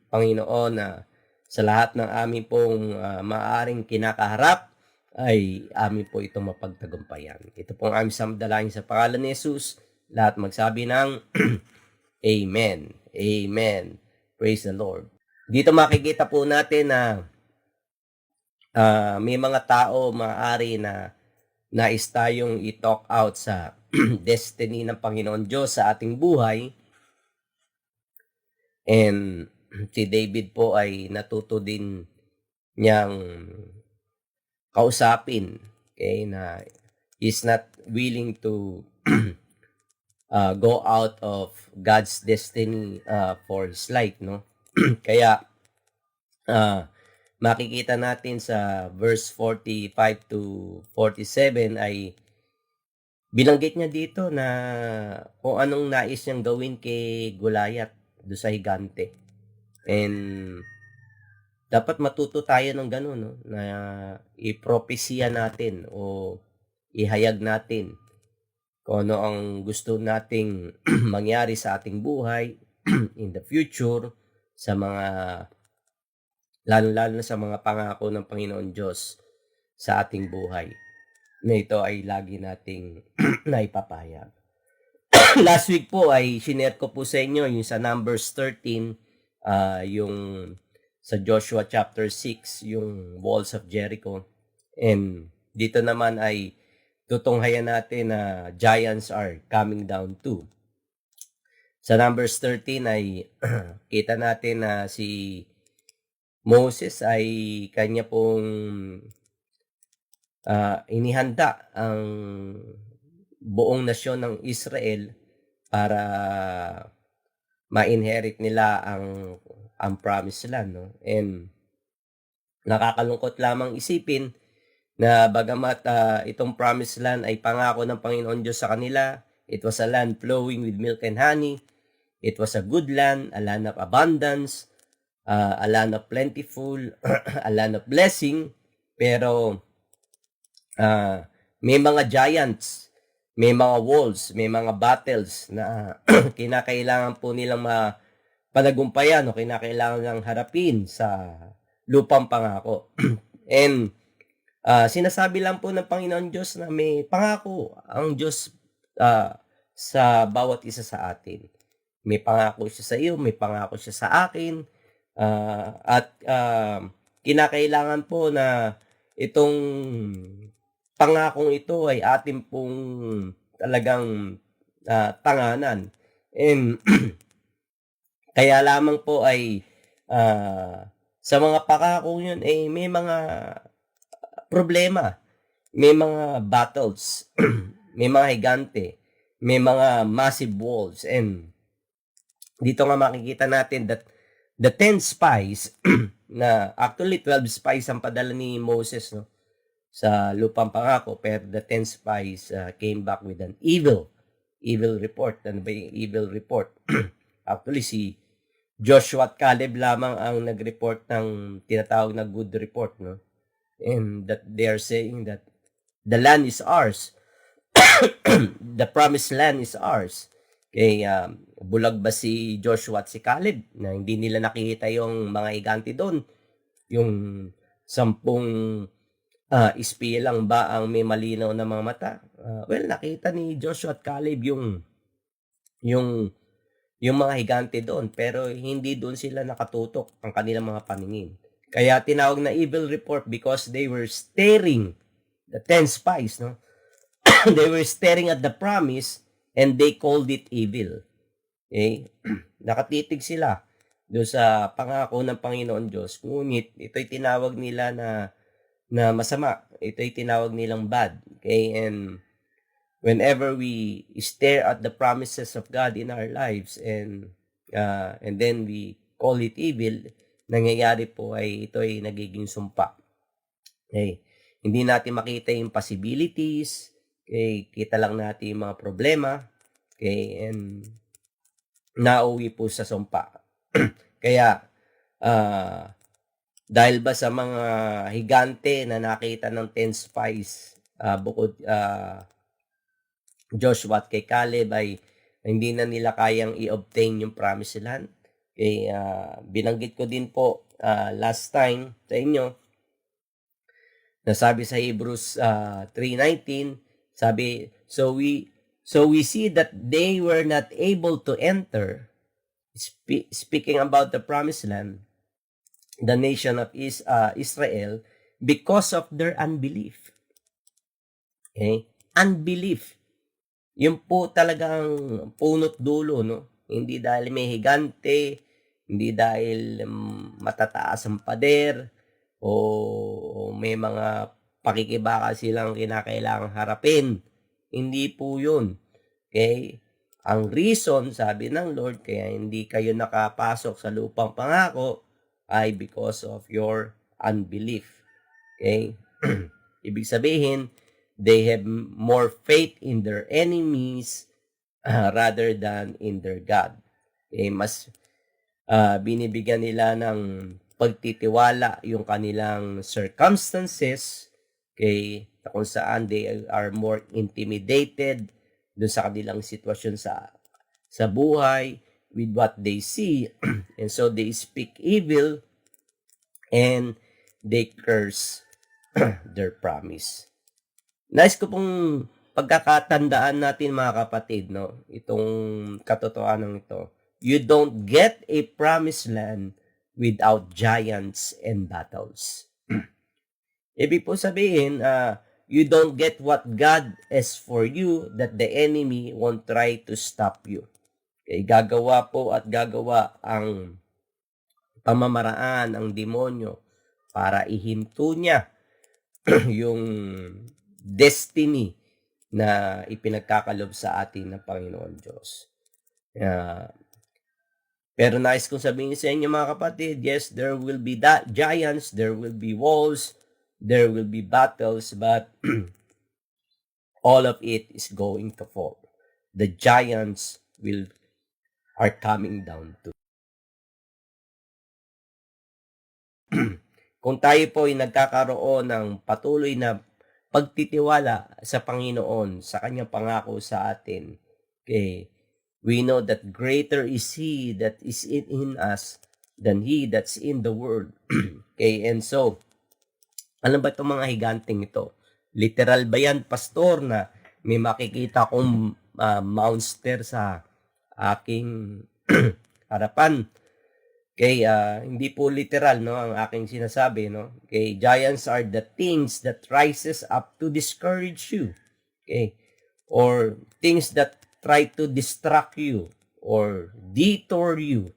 Panginoon, na sa lahat ng aming pong maaaring kinakaharap ay amin po itong mapagtagumpayan. Ito pong aming samdalahin sa pangalan ni Jesus. Lahat magsabi ng Amen. Amen. Praise the Lord. Dito makikita po natin na may mga tao maaari na nais tayong i-talk out sa destiny ng Panginoon Diyos sa ating buhay. And si David po ay natuto din niyang kausapin, okay, na he's not willing to go out of God's destiny for his life, no? Kaya makikita natin sa verse 45 to 47 ay binanggit niya dito na kung anong nais niyang gawin kay Goliath do sa higante. And dapat matuto tayo ng ganun, no? Na i-propesya natin o ihayag natin kung ano ang gusto nating mangyari sa ating buhay in the future, sa mga lalo na sa mga pangako ng Panginoon Diyos sa ating buhay, na ito ay lagi nating naipapahayag. Last week po ay shinare ko po sa inyo yung sa Numbers 13, yung sa Joshua chapter 6, yung walls of Jericho. And dito naman ay tutunghayan natin na giants are coming down too. Sa Numbers 13 ay kita natin na si Moses ay kanya pong inihanda ang buong nasyon ng Israel para ma-inherit nila ang promised land, no? And nakakalungkot lamang isipin na bagamat itong promised land ay pangako ng Panginoon Diyos sa kanila, it was a land flowing with milk and honey. It was a good land, a land of abundance, a land of plentiful, a land of blessing. Pero may mga giants, may mga walls, may mga battles na kinakailangan po nilang panagumpayan o kinakailangan nilang harapin sa lupang pangako. And sinasabi lang po ng Panginoon Diyos na may pangako ang Diyos sa bawat isa sa atin. May pangako siya sa iyo, may pangako siya sa akin. At kinakailangan po na itong pangakong ito ay atin pong talagang tanganan. And kaya lamang po ay sa mga pangakong yun ay may mga problema, may mga battles, may mga higante, may mga massive walls. And dito nga makikita natin that the 10 spies na actually 12 spies ang padala ni Moses, no, sa lupang pangako, pero the 10 spies came back with an evil report. Ano ba yung evil report? Actually si Joshua at Caleb lamang ang nag-report ng tinatawag na good report, no? And that they are saying that the land is ours. The promised land is ours. Okay, bulag ba si Joshua at si Caleb na hindi nila nakikita yung mga higante doon? Yung 10 espiya lang ba ang may malinaw na mga mata? Well, nakita ni Joshua at Caleb yung mga higante doon, pero hindi doon sila nakatutok ang kanilang mga paningin. Kaya tinawag na evil report because they were staring, the 10 spies, no? They were staring at the promise and they called it evil. Okay? Nakatitig sila doon sa pangako ng Panginoon Diyos. Ngunit ito'y tinawag nila na na masama. Ito ay tinawag nilang bad. Okay? And whenever we stare at the promises of God in our lives and then we call it evil, nangyayari po ay ito ay nagiging sumpa. Okay? Hindi natin makita yung possibilities. Okay? Kita lang natin yung mga problema. Okay? And nauwi po sa sumpa. Kaya, dahil ba sa mga higante na nakita ng 10 spies, bukod Joshua at kay Caleb ay hindi na nila kayang i-obtain yung promised land. Okay, binanggit ko din po last time sa inyo, nasabi sa Hebrews 3:19, sabi, so we see that they were not able to enter, speaking about the promised land, the nation of Israel, because of their unbelief. Okay? Unbelief. Yun po talagang punot dulo, no? Hindi dahil may higante, hindi dahil matataas ang pader, o may mga pakikibaka silang kinakailangang harapin. Hindi po yun. Okay? Ang reason, sabi ng Lord, kaya hindi kayo nakapasok sa lupang pangako ay because of your unbelief. Okay? Ibig sabihin, they have more faith in their enemies rather than in their God. Okay? Mas binibigyan nila ng pagtitiwala yung kanilang circumstances, okay, kung saan they are more intimidated dun sa kanilang sitwasyon sa buhay with what they see, and so they speak evil and they curse their promise. Nais ko pong pagkakatandaan natin, mga kapatid, no, itong katotohanan ito. You don't get a promised land without giants and battles. Ibig po sabihin, you don't get what God has for you that the enemy won't try to stop you. Okay, gagawa po at gagawa ang pamamaraan, ang demonyo, para ihinto niya yung destiny na ipinagkakalob sa atin ng Panginoon Diyos. Pero nais kong sabihin sa inyo, mga kapatid, yes, there will be giants, there will be walls, there will be battles, but all of it is going to fall. The giants are coming down too. Kung tayo po ay nagkakaroon ng patuloy na pagtitiwala sa Panginoon, sa kanyang pangako sa atin, okay, we know that greater is He that is in us than he that's in the world. Okay, and so, ano ba itong mga higanteng ito? Literal ba yan, pastor, na may makikita kong monster sa aking harapan? Okay, hindi po literal, no, ang aking sinasabi, no? Okay, giants are the things that rises up to discourage you. Okay, or things that try to distract you or detour you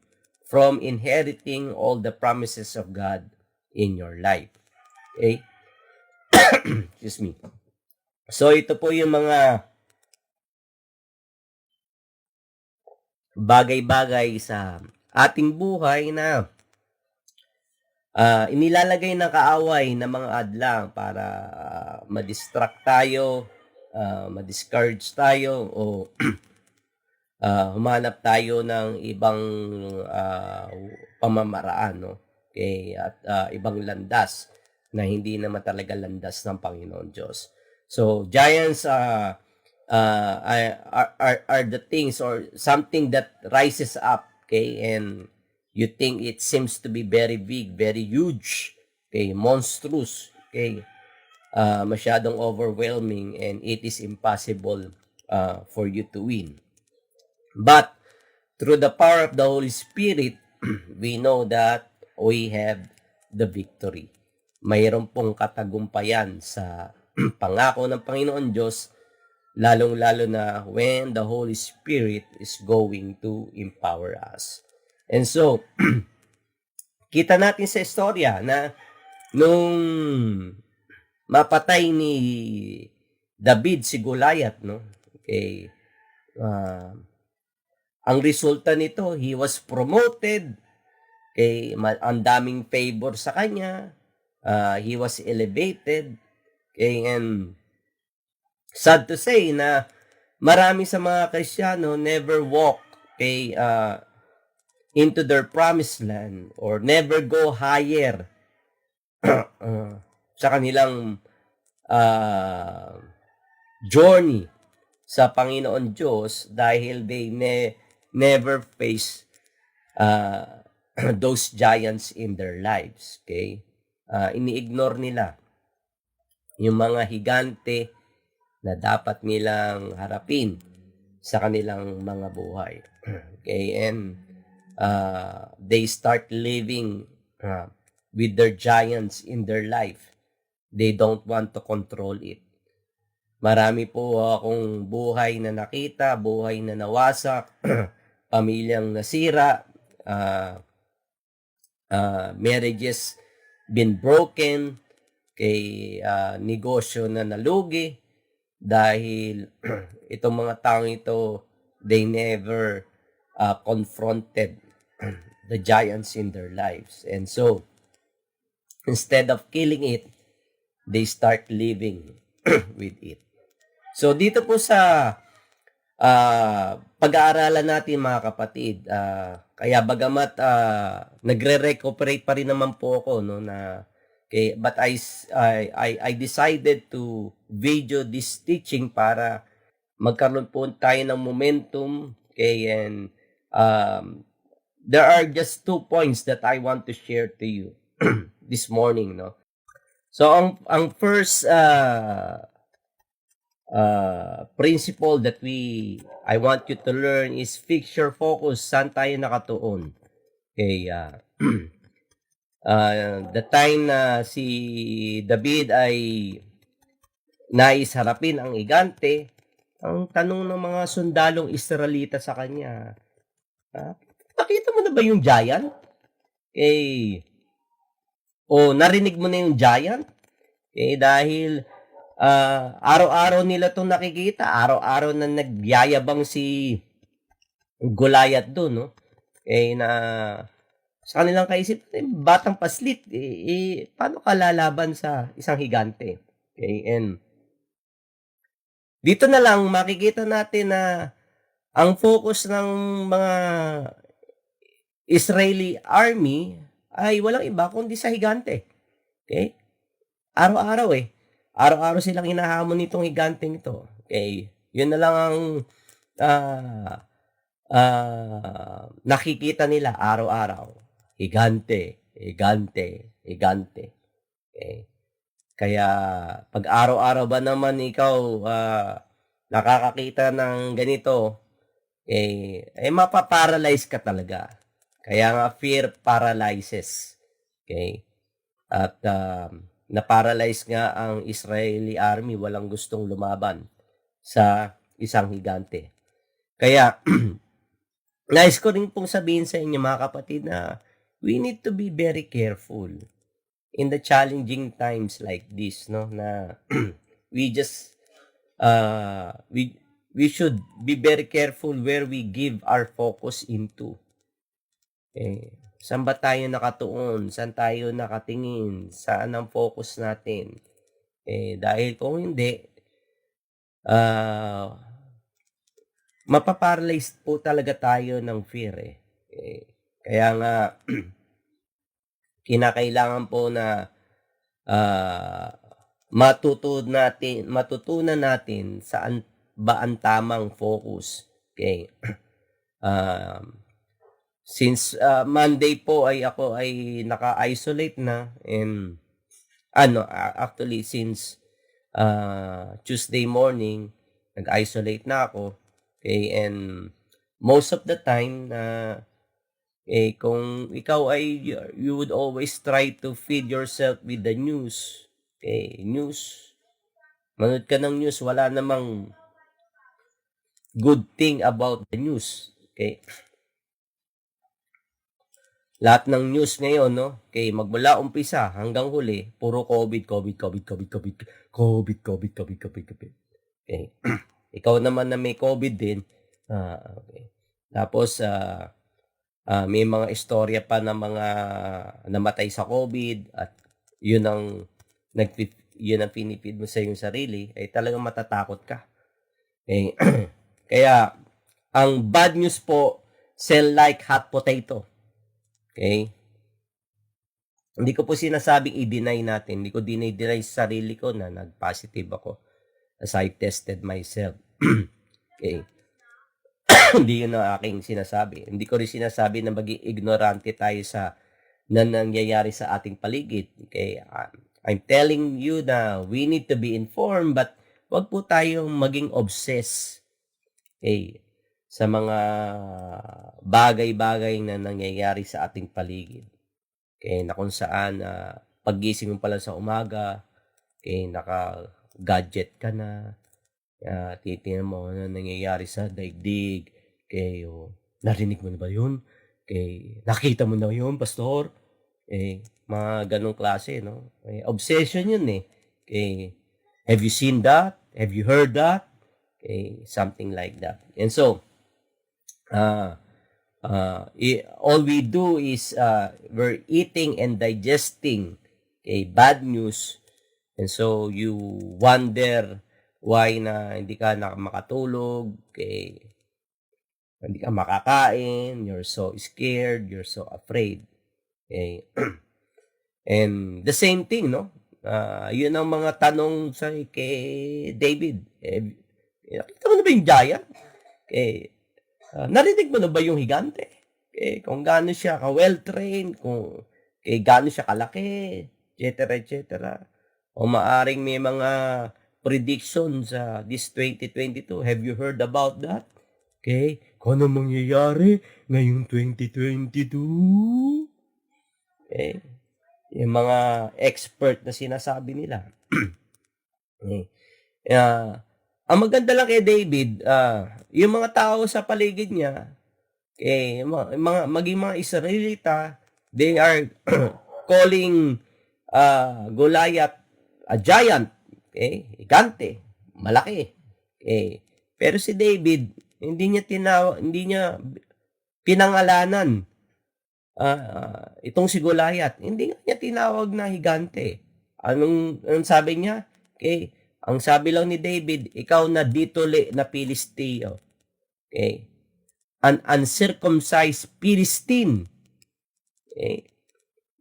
from inheriting all the promises of God in your life. Okay? Excuse me. So, ito po yung mga bagay-bagay sa ating buhay na inilalagay ng kaaway ng mga adlang para ma-distract tayo, ma-discourage tayo, o humanap tayo ng ibang pamamaraan, no? Okay, at ibang landas na hindi naman talaga landas ng Panginoon Diyos. So, giants are the things or something that rises up, okay, and you think it seems to be very big, very huge, okay, monstrous, okay, masyadong overwhelming, and it is impossible for you to win. But through the power of the Holy Spirit, we know that we have the victory. Mayroon pong katagumpayan sa pangako ng Panginoon Diyos, lalong-lalo na when the Holy Spirit is going to empower us. And so, kita natin sa istorya na nung mapatay ni David si Goliath, no? Okay. Ang resulta nito, he was promoted. Okay, ang daming favor sa kanya. He was elevated. Okay, and sad to say na marami sa mga Kristiyano never walk, okay, into their promised land or never go higher sa kanilang journey sa Panginoon Diyos dahil they never face those giants in their lives. Okay? Ini-ignore nila yung mga higante na dapat nilang harapin sa kanilang mga buhay. Okay? And they start living with their giants in their life. They don't want to control it. Marami po akong buhay na nakita, buhay na nawasak, pamilyang nasira, marriages been broken, kay negosyo na nalugi dahil itong mga taong ito, they never confronted the giants in their lives. And so, instead of killing it, they start living with it. So, dito po sa pag-aaralan natin mga kapatid, kaya bagamat nagre-recuperate pa rin naman po ako, no, na okay, but I decided to video this teaching para magkaroon po tayo ng momentum, okay, and there are just 2 points that I want to share to you this morning, no. So ang first principle that I want you to learn is fix your focus. Saan tayo nakatuon? Okay, the time na si David ay nais harapin ang higante, ang tanong ng mga sundalong Israelita sa kanya, nakita mo na ba yung giant? Okay, o narinig mo na yung giant? Okay, dahil araw-araw nila itong nakikita, araw-araw na nagyayabang si Goliath doon, no? Eh, na sa kanilang kaisip, batang paslit, paano ka lalaban sa isang higante? Okay, and dito na lang makikita natin na ang focus ng mga Israeli army ay walang iba kundi sa higante. Okay? Araw-araw Araw-araw silang hinahamon nitong higanteng ito. Okay? Yun na lang ang nakikita nila araw-araw. Higante, higante, higante. Okay? Kaya pag araw-araw ba naman ikaw nakakakita ng ganito, mapaparalyze ka talaga. Kaya nga fear paralyzes. Okay? At na-paralyze nga ang Israeli army, walang gustong lumaban sa isang higante. Kaya, nais ko rin pong sabihin sa inyo mga kapatid na we need to be very careful in the challenging times like this, no? Na we just, we should be very careful where we give our focus into. Saan ba tayo nakatuon? Saan tayo nakatingin? Saan ang focus natin? Dahil kung hindi, mapaparalyzed po talaga tayo ng fear. Kaya nga, kinakailangan po na matutunan natin saan ba ang tamang focus. Okay. Since Monday po ay ako ay naka-isolate na, and actually since Tuesday morning nag-isolate na ako. Okay, and most of the time kung ikaw ay you would always try to feed yourself with the news. Okay, news. Manood ka ng news, wala namang good thing about the news. Okay? lahat ng news ngayon, no? Okay, magmula umpisa hanggang huli, puro COVID, COVID, COVID, COVID, COVID, COVID, COVID, COVID, COVID, COVID. Okay. Ikaw naman na may COVID din. Okay. Tapos, may mga istorya pa ng mga namatay sa COVID at yun ang pinipid mo sa iyong sarili, ay talagang matatakot ka. Okay. Kaya, ang bad news po, sell like hot potato. Okay? Hindi ko po sinasabing i-deny natin. Hindi ko deny sa sarili ko na nag-positive ako as I tested myself. Okay? Hindi yun ang aking sinasabi. Hindi ko rin sinasabi na maging ignorante tayo sa nangyayari sa ating paligid. Okay? I'm telling you na we need to be informed, but wag po tayong maging obsessed. Okay? Sa mga bagay-bagay na nangyayari sa ating paligid. Okay, na kung saan paggising mo pala sa umaga, okay, naka-gadget ka na, titingnan mo ano nangyayari sa daigdig, okay, narinig mo na ba yun? Okay, nakita mo na yun, pastor? Okay, mga ganong klase, no? Okay, obsession yun eh. Okay, have you seen that? Have you heard that? Okay, something like that. And so, all we do is we're eating and digesting bad news, and so you wonder why na hindi ka makatulog, hindi ka makakain, you're so scared, you're so afraid. Okay. And the same thing, no? Yun ang mga tanong kay David. Nakita mo na ba yung giant? Narinig mo na ba yung higante? Kung gaano siya ka-well-trained, kung gaano siya kalaki, etc., etc. O maaring may mga predictions sa this 2022. Have you heard about that? Okay? Kung ano mangyayari ngayong 2022? Okay? Yung mga expert na sinasabi nila. Okay. Ang maganda lang kay David, yung mga tao sa paligid niya, maging mga Israelita, they are calling Goliath a giant, higante, malaki. Pero si David, hindi niya pinangalanan itong si Goliath. Hindi niya tinawag na higante. Anong sabi niya? Ang sabi lang ni David, ikaw na ditole na Pilisteo. Okay? An uncircumcised Philistine. Okay?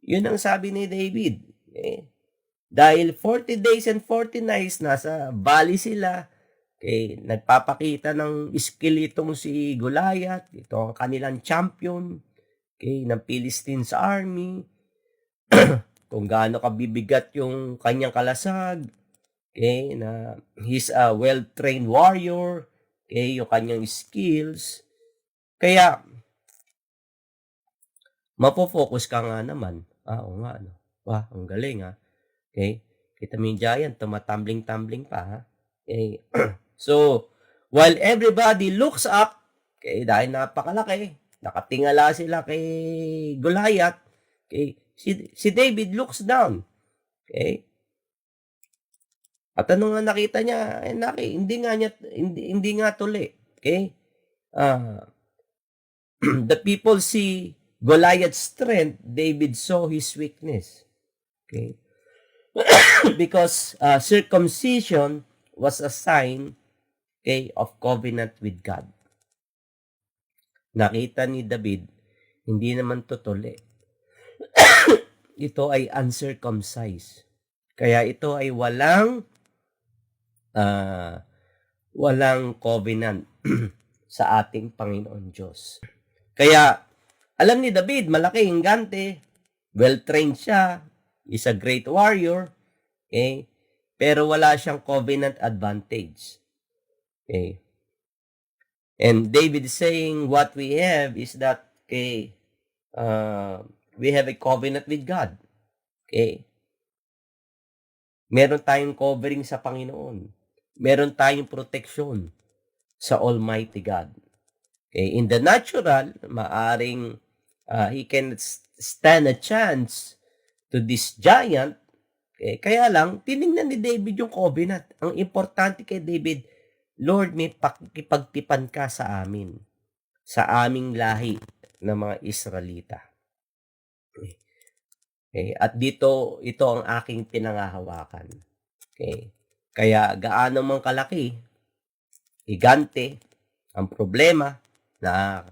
Yun ang sabi ni David. Okay? Dahil 40 days and 40 nights, nasa valley sila. Okay? Nagpapakita ng iskeletong si Goliath. Ito ang kanilang champion. Okay? Ng Philistines army. Kung gaano kabibigat yung kanyang kalasag. Okay, na he's a well-trained warrior, yung kanyang skills. Kaya, mapofocus ka nga naman. Oo nga, no? Ang galing, ha? Okay, kita mo yung giant, tumatumbling-tumbling pa, ha? Okay, so, while everybody looks up, dahil napakalaki, nakatingala sila kay Goliath, si David looks down. Okay, at ano nga nakita niya? Hindi nga tuli. Okay? The people see Goliath's strength, David saw his weakness. Okay? Because circumcision was a sign of covenant with God. Nakita ni David, hindi naman to tuli. Ito ay uncircumcised. Kaya ito ay walang covenant sa ating Panginoon Diyos. Kaya, alam ni David, malaki hingante, well-trained siya, is a great warrior, pero wala siyang covenant advantage. And David is saying, what we have is that, we have a covenant with God. Meron tayong covering sa Panginoon. Meron tayong protection sa Almighty God. In the natural, maaring He can stand a chance to this giant. Kaya lang, tinignan ni David yung covenant. Ang importante kay David, Lord, may pakikipagtipan ka sa amin, sa aming lahi ng mga Israelita. At dito, ito ang aking pinangahawakan. Kaya gaano mang kalaki, higante, ang problema na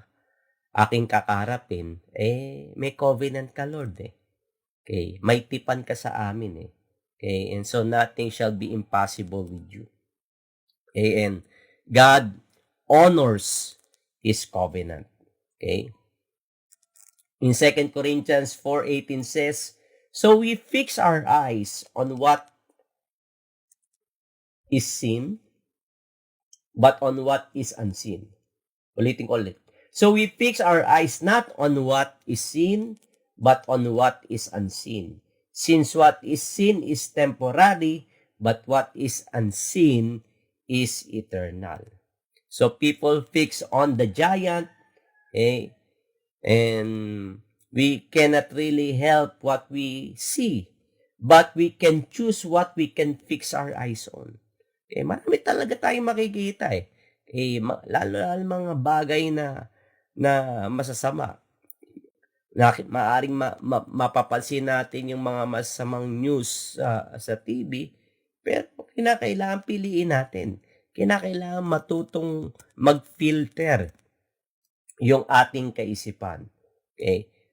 aking kakaharapin, may covenant ka, Lord. May tipan ka sa amin. And so nothing shall be impossible with you. And God honors His covenant. In 2 Corinthians 4:18 says, so we fix our eyes on what is seen, but on what is unseen. Ulitin ko ulit. So we fix our eyes not on what is seen, but on what is unseen. Since what is seen is temporary, but what is unseen is eternal. So people fix on the giant, and we cannot really help what we see, but we can choose what we can fix our eyes on. Marami talaga tayong makikita lalo mga bagay na masasama. Maaring mapapansin natin yung mga masamang news sa TV, pero kinakailangan piliin natin. Kinakailangan matutong mag-filter yung ating kaisipan.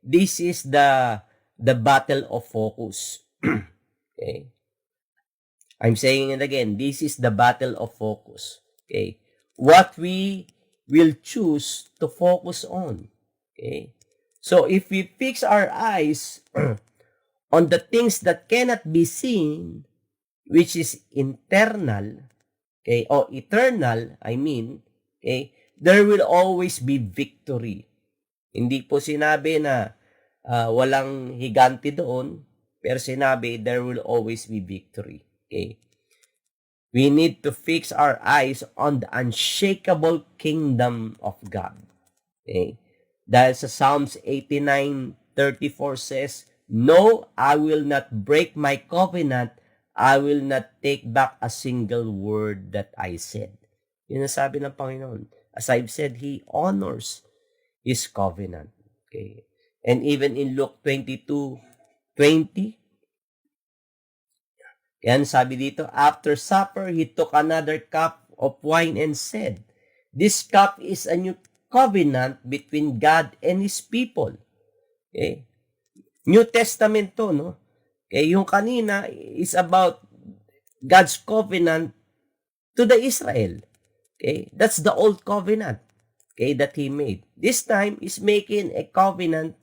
This is the battle of focus. I'm saying it again. This is the battle of focus. What we will choose to focus on. So if we fix our eyes on the things that cannot be seen, which is internal, or eternal, there will always be victory. Hindi po sinabi na walang higante doon, pero sinabi there will always be victory. We need to fix our eyes on the unshakable kingdom of God. Dahil sa Psalms 89:34 says, no, I will not break my covenant. I will not take back a single word that I said. Yun ang sabi ng Panginoon. As I've said, He honors His covenant. And even in Luke 22:20, yan sabi dito, after supper, He took another cup of wine and said, this cup is a new covenant between God and His people. New Testament to, no? Yung kanina is about God's covenant to the Israel. That's the old covenant that He made. This time is making a covenant,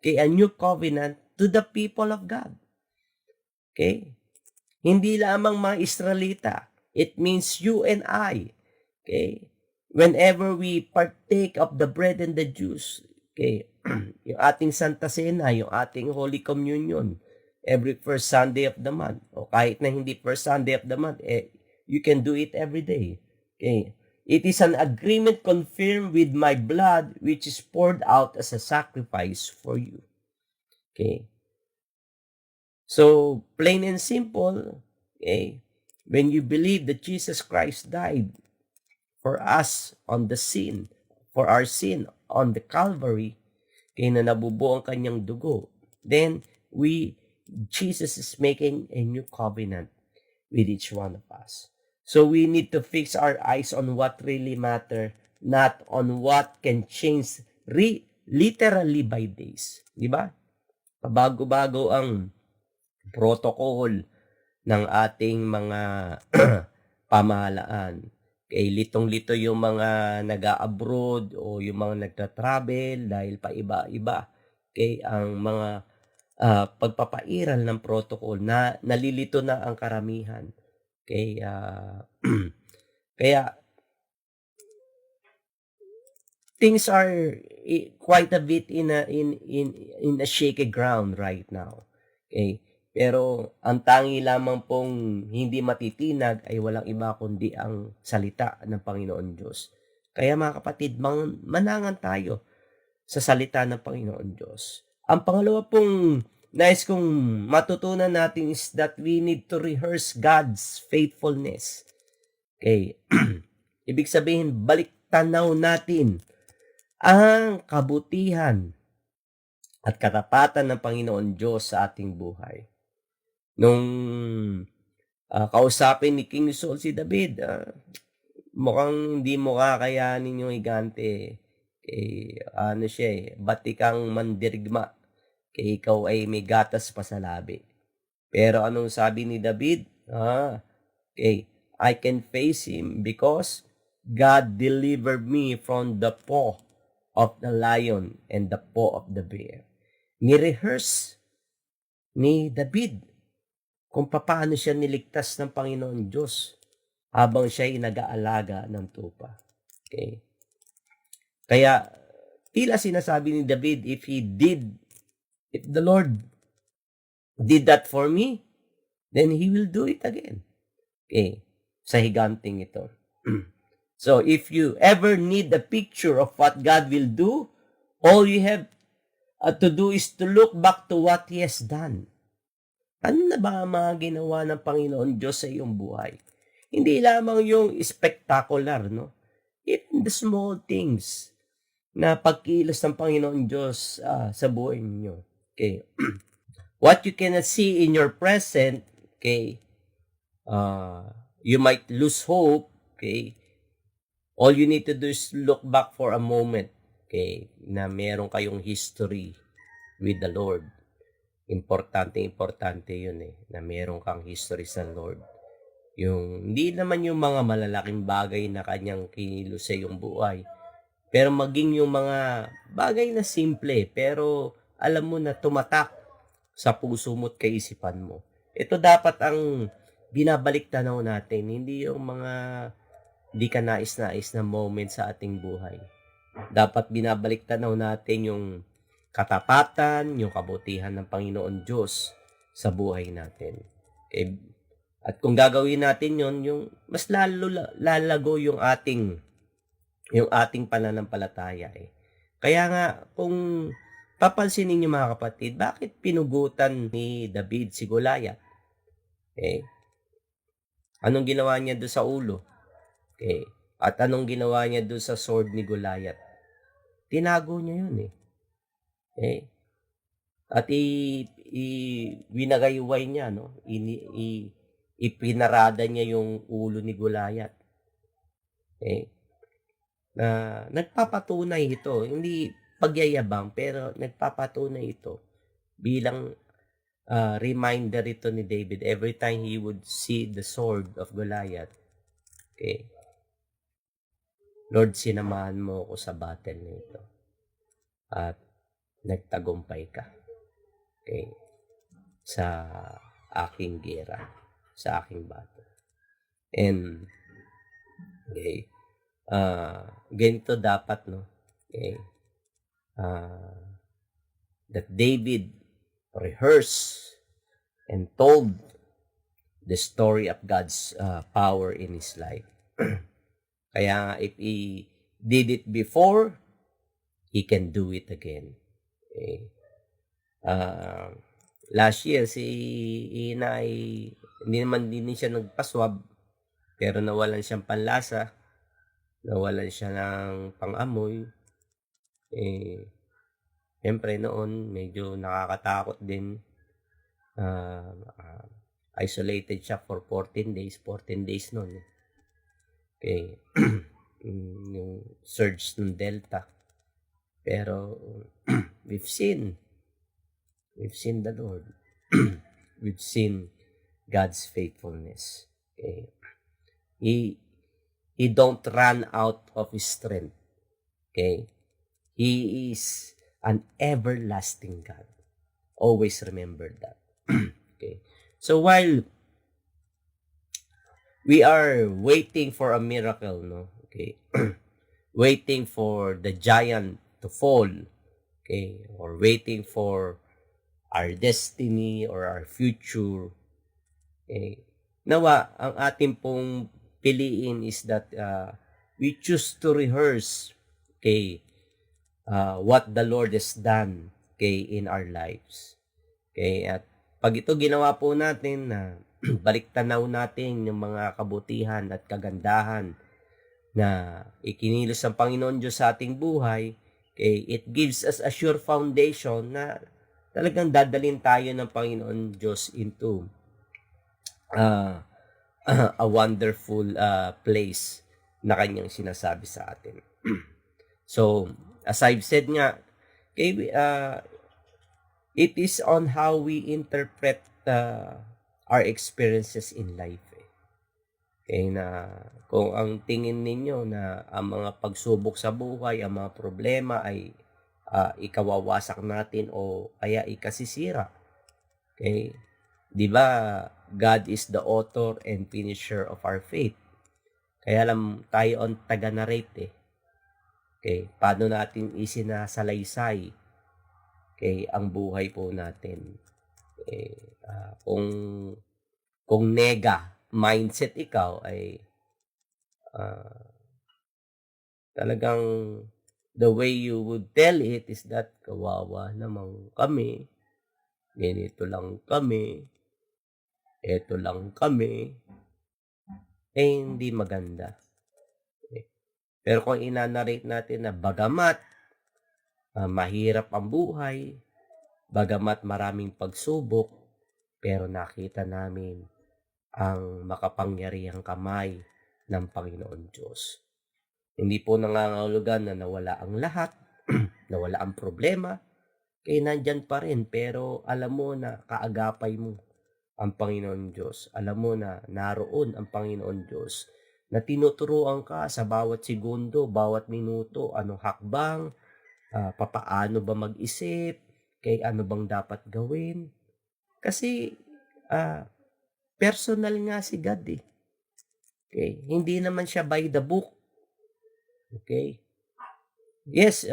a new covenant to the people of God. Hindi lamang mga Israelita. It means you and I. Whenever we partake of the bread and the juice, yung ating Santa Cena, yung ating Holy Communion, every first Sunday of the month, o kahit na hindi first Sunday of the month, you can do it every day. It is an agreement confirmed with my blood, which is poured out as a sacrifice for you. So, plain and simple, when you believe that Jesus Christ died for us on the sin, for our sin on the Calvary, na nabubuo ang kanyang dugo, then Jesus is making a new covenant with each one of us. So we need to fix our eyes on what really matter, not on what can change literally by days. Di ba? Pabago-bago ang protocol ng ating mga pamahalaan. Litong-lito yung mga nag-abroad o yung mga nagta-travel dahil pa iba-iba. Ang mga pagpapairal ng protocol na nalilito na ang karamihan. Kaya things are quite a bit in a shaky ground right now. Pero ang tangi lamang pong hindi matitinag ay walang iba kundi ang salita ng Panginoon Diyos. Kaya mga kapatid, manangan tayo sa salita ng Panginoon Diyos. Ang pangalawa pong nais kong matutunan natin is that we need to rehearse God's faithfulness. Okay. Ibig sabihin, balik tanaw natin ang kabutihan at katapatan ng Panginoon Diyos sa ating buhay. Nung kausapin ni King Saul si David, mukhang hindi mo kakayanin yung higante. Ano siya batikang mandirigma. Kaya ikaw ay may gatas pa sa labi. Pero anong sabi ni David? I can face him because God delivered me from the paw of the lion and the paw of the bear. Ni-rehearse ni David kung paano siya niligtas ng Panginoon Diyos habang siya ay nag-aalaga ng tupa. Okay? Kaya, tila sinasabi ni David, if the Lord did that for me, then He will do it again. Okay? Sa higanting ito. So, if you ever need a picture of what God will do, all you have to do is to look back to what He has done. Ano na ba ang mga ginawa ng Panginoon Diyos sa iyong buhay? Hindi lamang yung spectacular, no? Even the small things na pagkilos ng Panginoon Diyos sa buhay ninyo. Okay. What you cannot see in your present, okay, you might lose hope, okay. All you need to do is look back for a moment, okay, na meron kayong history with the Lord. Importante yun na meron kang history sa Lord. Yung, hindi naman yung mga malalaking bagay na kanyang kinilos sa iyong buhay, pero maging yung mga bagay na simple, pero alam mo na tumatak sa puso mo at kaisipan mo. Ito dapat ang binabalik tanaw natin, hindi yung mga di ka nais-nais na moment sa ating buhay. Dapat binabalik tanaw natin yung katapatan, yung kabutihan ng Panginoon Diyos sa buhay natin. At kung gagawin natin yon, yung mas lalago yung ating pananampalataya. Kaya nga, kung papansinin niyo mga kapatid, bakit pinugutan ni David si Goliath? Anong ginawa niya doon sa ulo? At anong ginawa niya doon sa sword ni Goliath? Tinago niya yun At winagayway niya, no? Ipinarada niya yung ulo ni Goliath. Nagpapatunay ito, hindi pagyayabang, pero nagpapatunay ito bilang reminder ito ni David every time he would see the sword of Goliath. Lord, sinamahan mo ako sa battle na ito. At nagtagumpay ka. Sa aking gera, sa aking battle. And, ganito dapat, no? That David rehearsed and told the story of God's power in his life. Kaya if he did it before, he can do it again. Last year, si Ina ay hindi naman din siya nagpaswab, pero nawalan siyang panlasa, nawalan siya ng pang-amoy. Siyempre noon, medyo nakakatakot din. Isolated siya for 14 days noon. Yung surge ng Delta. Pero we've seen the Lord. We've seen God's faithfulness. He don't run out of his strength. He is an everlasting God. Always remember that. So while we are waiting for a miracle, no? Waiting for the giant to fall, or waiting for our destiny or our future, nawa ang ating pong piliin is that we choose to rehearse what the Lord has done in our lives. At pag ito ginawa po natin na baliktanaw natin yung mga kabutihan at kagandahan na ikinilos ng Panginoon Diyos sa ating buhay, it gives us a sure foundation na talagang dadalhin tayo ng Panginoon Diyos into a wonderful place na kanyang sinasabi sa atin. So, as I've said nga, it is on how we interpret our experiences in life. Na kung ang tingin ninyo na ang mga pagsubok sa buhay, ang mga problema ay ikawawasak natin o kaya ikasisira. Di ba, God is the author and finisher of our faith. Kaya alam tayo ang taga-narrate. Paano natin isinasalaysay ang buhay po natin. Kung nega mindset ikaw ay talagang the way you would tell it is that kawawa namang kami, ganito lang kami, eto lang kami, hindi maganda. Pero kung inanarrate natin na bagamat mahirap ang buhay, bagamat maraming pagsubok, pero nakita namin ang makapangyarihang kamay ng Panginoon Diyos. Hindi po nangangahulugan na nawala ang lahat, nawala ang problema, nandyan pa rin, pero alam mo na kaagapay mo ang Panginoon Diyos. Alam mo na naroon ang Panginoon Diyos na tinuturuan ka sa bawat segundo, bawat minuto, anong hakbang, papaano ba mag-isip, ano bang dapat gawin. Kasi personal nga si God Hindi naman siya by the book. Yes,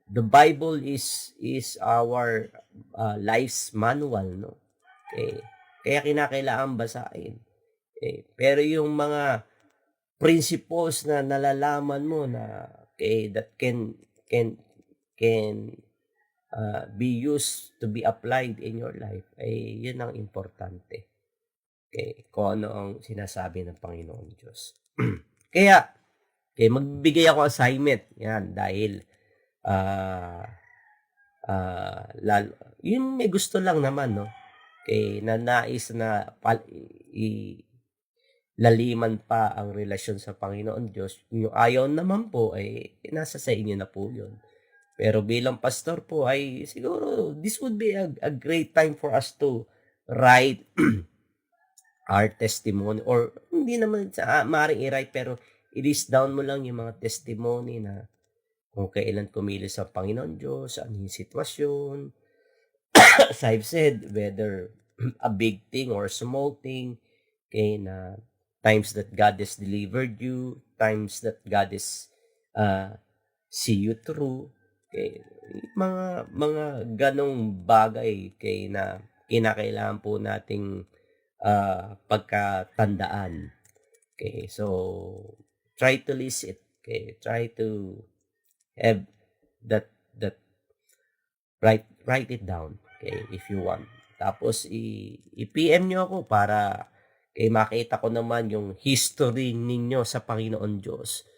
the Bible is our life's manual, no? Kaya kinakailangan basahin. Pero yung mga principles na nalalaman mo na that can be used to be applied in your life, yun ang importante. Kung ano ang sinasabi ng Panginoon Diyos. Kaya, magbigay ako assignment. Yan, dahil yung may gusto lang naman, no? Na nais na laliman pa ang relasyon sa Panginoon Diyos. Yung ayaw naman po, nasa sa inyo na po yun. Pero bilang pastor po, siguro, this would be a great time for us to write our testimony. Or, hindi naman maaaring i-write, pero i-list down mo lang yung mga testimony na kung kailan kumilos ang Panginoon Diyos, ano yung sitwasyon. As I've said, whether a big thing or a small thing, na times that God has delivered you, times that God has see you through, mga ganong bagay na kinakailangan po nating pagkatandaan. So try to list it. Try to have that write it down. If you want. Tapos i-PM nyo ako para makita ko naman yung history ninyo sa Panginoon Diyos.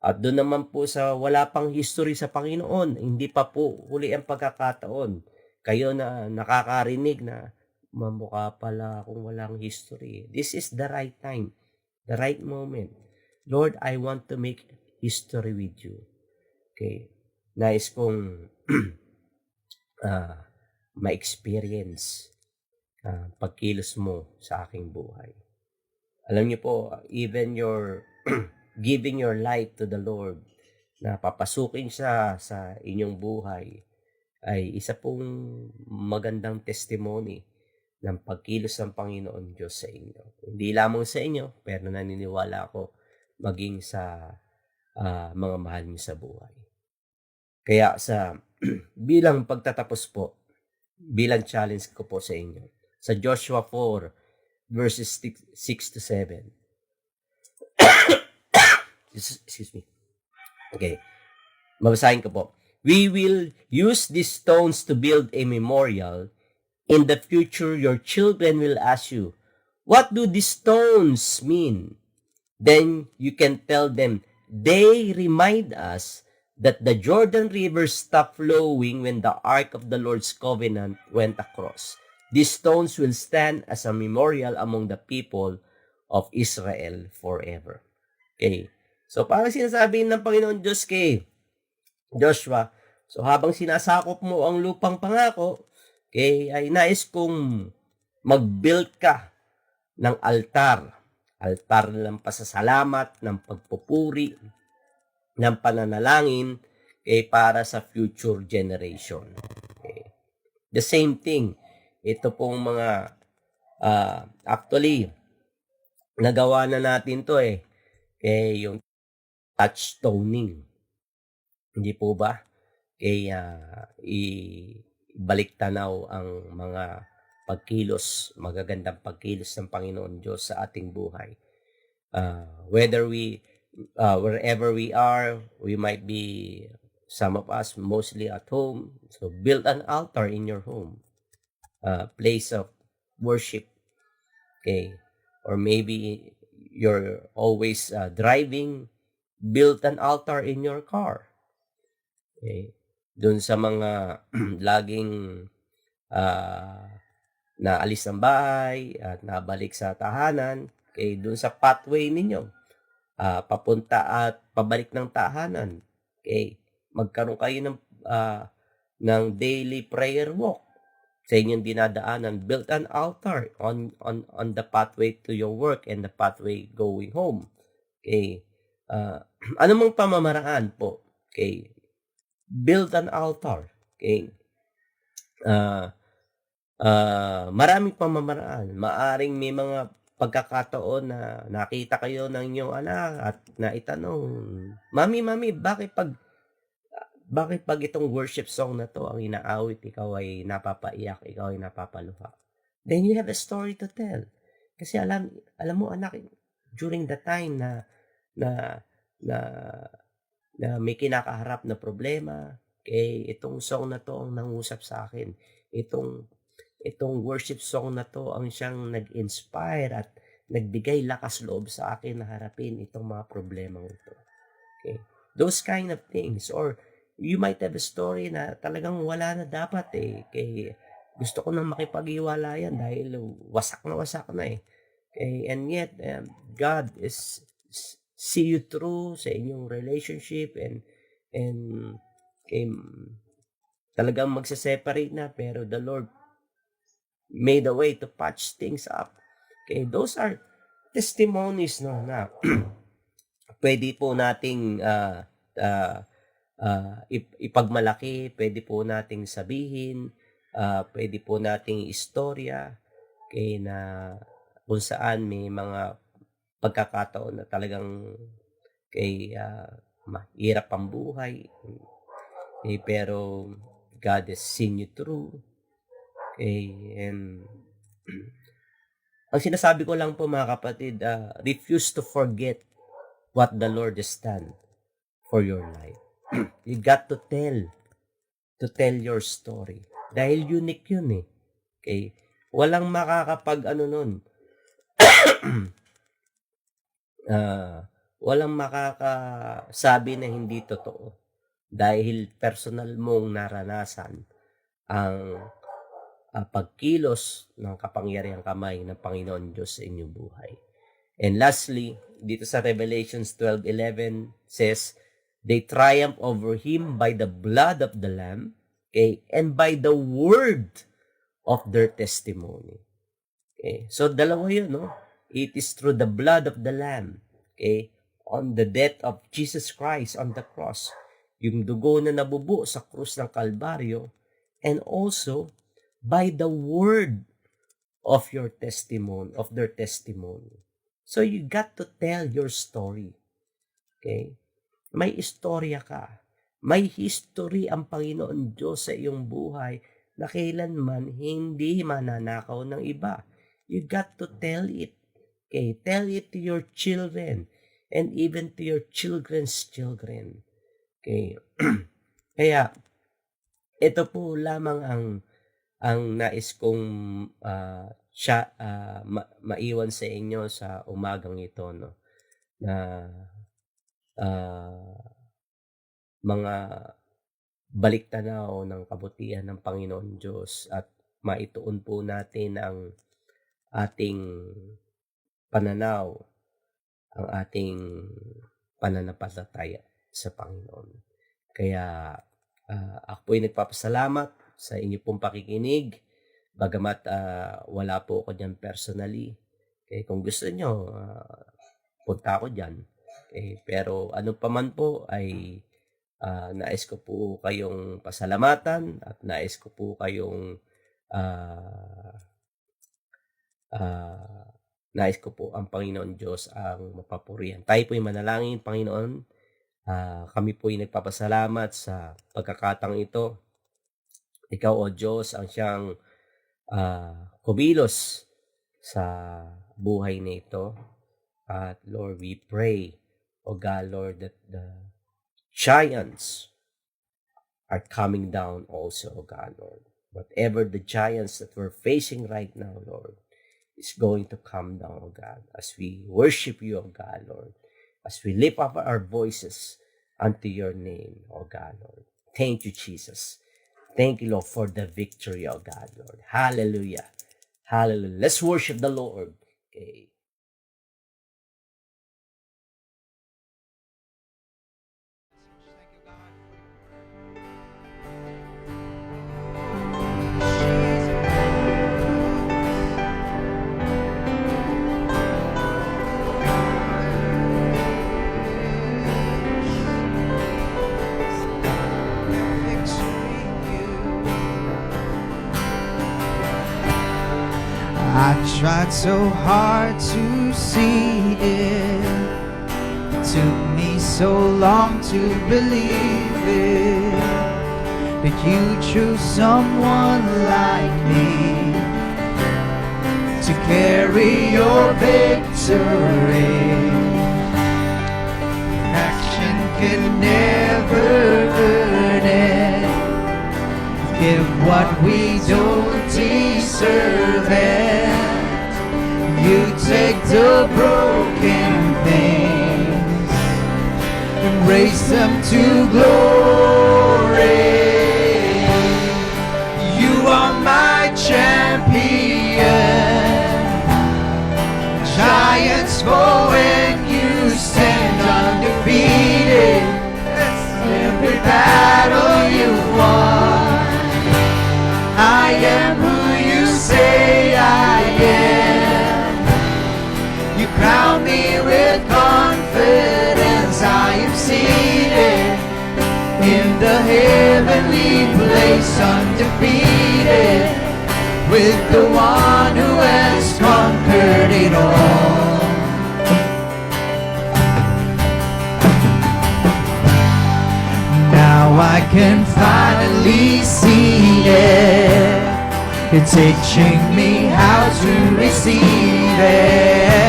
At doon naman po sa wala pang history sa Panginoon, hindi pa po huli ang pagkakataon. Kayo na nakakarinig na mamukha pala kung walang history. This is the right time, the right moment. Lord, I want to make history with you. Nais kong ma-experience pagkilos mo sa aking buhay. Alam niyo po, even your giving your life to the Lord, na papasukin siya sa inyong buhay, ay isa pong magandang testimony ng pagkilos ng Panginoon Diyos sa inyo. Hindi lamang sa inyo, pero naniniwala ako maging sa mga mahal niyo sa buhay. Kaya bilang pagtatapos po, bilang challenge ko po sa inyo, sa Joshua 4, verses 6 to 7. Excuse me. Mabasahin ko po. we will use these stones to build a memorial. In the future, your children will ask you, what do these stones mean? Then you can tell them, they remind us that the Jordan River stopped flowing when the Ark of the Lord's Covenant went across. These stones will stand as a memorial among the people of Israel forever. Okay. So, parang sinasabi ng Panginoon Diyos kay Joshua, so habang sinasakop mo ang lupang pangako, okay, ay nais kong mag-build ka ng altar. Altar ng pasasalamat, ng pagpupuri, ng pananalangin, okay, para sa future generation. Okay. The same thing, ito pong mga, actually, nagawa na natin to okay, yung touchstoning. Hindi po ba? Kaya ibalik tanaw ang mga pagkilos, magagandang pagkilos ng Panginoon Diyos sa ating buhay. Whether wherever we are, we might be, some of us mostly at home. So build an altar in your home, place of worship. Okay, or maybe you're always driving, build an altar in your car. Okay. Doon sa mga laging naalis ng bahay at nabalik sa tahanan, okay, doon sa pathway ninyo, papunta at pabalik ng tahanan, okay, magkaroon kayo ng daily prayer walk sa inyong dinadaanan. Build an altar on the pathway to your work and the pathway going home. Okay. Ano mang pamamaraan po, okay, build an altar. Okay. Maraming pamamaraan. Maaring may mga pagkakataon na nakita kayo ng inyong anak at naitanong, Mami, bakit pag itong worship song na to ang inaawit, ikaw ay napapaiyak, ikaw ay napapaluha? Then you have a story to tell. Kasi alam mo anak, during the time na may kinakaharap na problema, okay, itong song na to ang nangusap sa akin. Itong worship song na to ang siyang nag-inspire at nagbigay lakas loob sa akin na harapin itong mga problema ito. Okay. Those kind of things. Or you might have a story na talagang wala na dapat Okay, gusto ko nang makipag-iwalayan dahil wasak na Okay, and yet God is see you through sa inyong relationship and talagang magse-separate na, pero the Lord made a way to patch things up. Okay, those are testimonies na pwede po nating ipagmalaki, pwede po nating sabihin, pwede po nating istorya, okay, na kung saan may mga pagkakataon na talagang mahirap ang buhay, pero God has seen you through. Okay, and ang sinasabi ko lang po mga kapatid, refuse to forget what the Lord has done for your life. You got to tell your story. Dahil unique yun Okay, walang makakapag nun. Walang makakasabi na hindi totoo dahil personal mong naranasan ang pagkilos ng kapangyarihang kamay ng Panginoon Diyos sa inyong buhay. And lastly, dito sa Revelations 12:11 says, they triumph over him by the blood of the Lamb, okay, and by the word of their testimony. Okay, so dalawa yun, It is through the blood of the Lamb, okay, on the death of Jesus Christ on the cross, yung dugo na nabubo sa krus ng Kalbaryo, and also by the word of your testimony, of their testimony. So you got to tell your story. Okay? May istorya ka. May history ang Panginoon Diyos sa iyong buhay na kailanman hindi mananakaw ng iba. You got to tell it. Okay? Tell it to your children and even to your children's children. Okay? Kaya ito po lamang ang nais kong maiwan sa inyo sa umagang ito, no, na mga baliktanaw ng kabutihan ng Panginoon Diyos at maituon po natin ang ating pananaw, ang ating pananampalataya sa Panginoon. Kaya ako po ay nagpapasalamat sa inyo pong pakikinig, bagamat wala po ako dyan personally. Okay, kung gusto nyo, punta ako dyan. Okay, pero ano pa man po ay nais ko po kayong pasalamatan at nais ko po kayong nais ko po ang Panginoon Diyos ang mapapurihan. Tayo po ay manalangin, Panginoon. Kami po ay nagpapasalamat sa pagkakataong ito. Ikaw, O Diyos, ang siyang kumilos sa buhay na ito. At Lord, we pray, O God, Lord, that the giants are coming down also, O God, Lord. Whatever the giants that we're facing right now, Lord, is going to come down, O God, as we worship you, O God, Lord, as we lift up our voices unto your name, O God, Lord. Thank you, Jesus. Thank you, Lord, for the victory, O God, Lord. Hallelujah. Hallelujah. Let's worship the Lord. Okay. Thank you, God. I've tried so hard to see it. Took me so long to believe it. But you chose someone like me to carry your victory. Action can never earn it. Give what we don't deserve it. You take the broken things and raise them to glory. You are my champion. Giants fall when you stand undefeated. Every battle you won. I am who you say I am. You crown me with confidence. I am seated in the heavenly place, undefeated, with the one who has conquered it all. Now I can finally see it. It's teaching me how to receive it.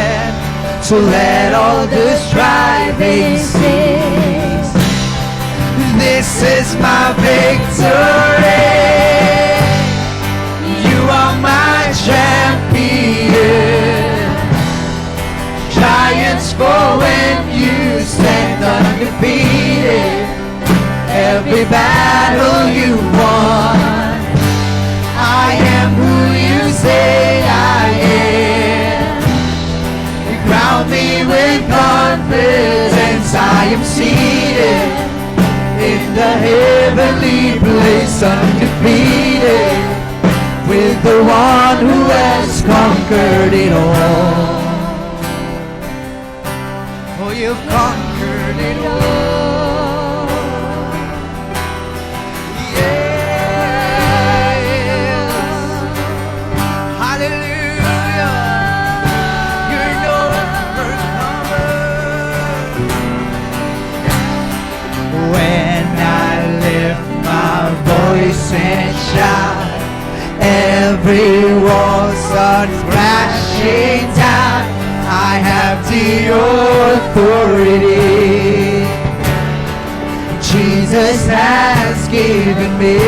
To let all the striving cease. This is my victory. You are my champion. Giants fall when you stand undefeated. Every battle you won. I am who you say I am. You crown me with confidence. I am seated in the heavenly place, undefeated, with the one who has conquered it all. Oh, you've conquered it all. And shout, every wall starts crashing down. I have the authority. Jesus has given me.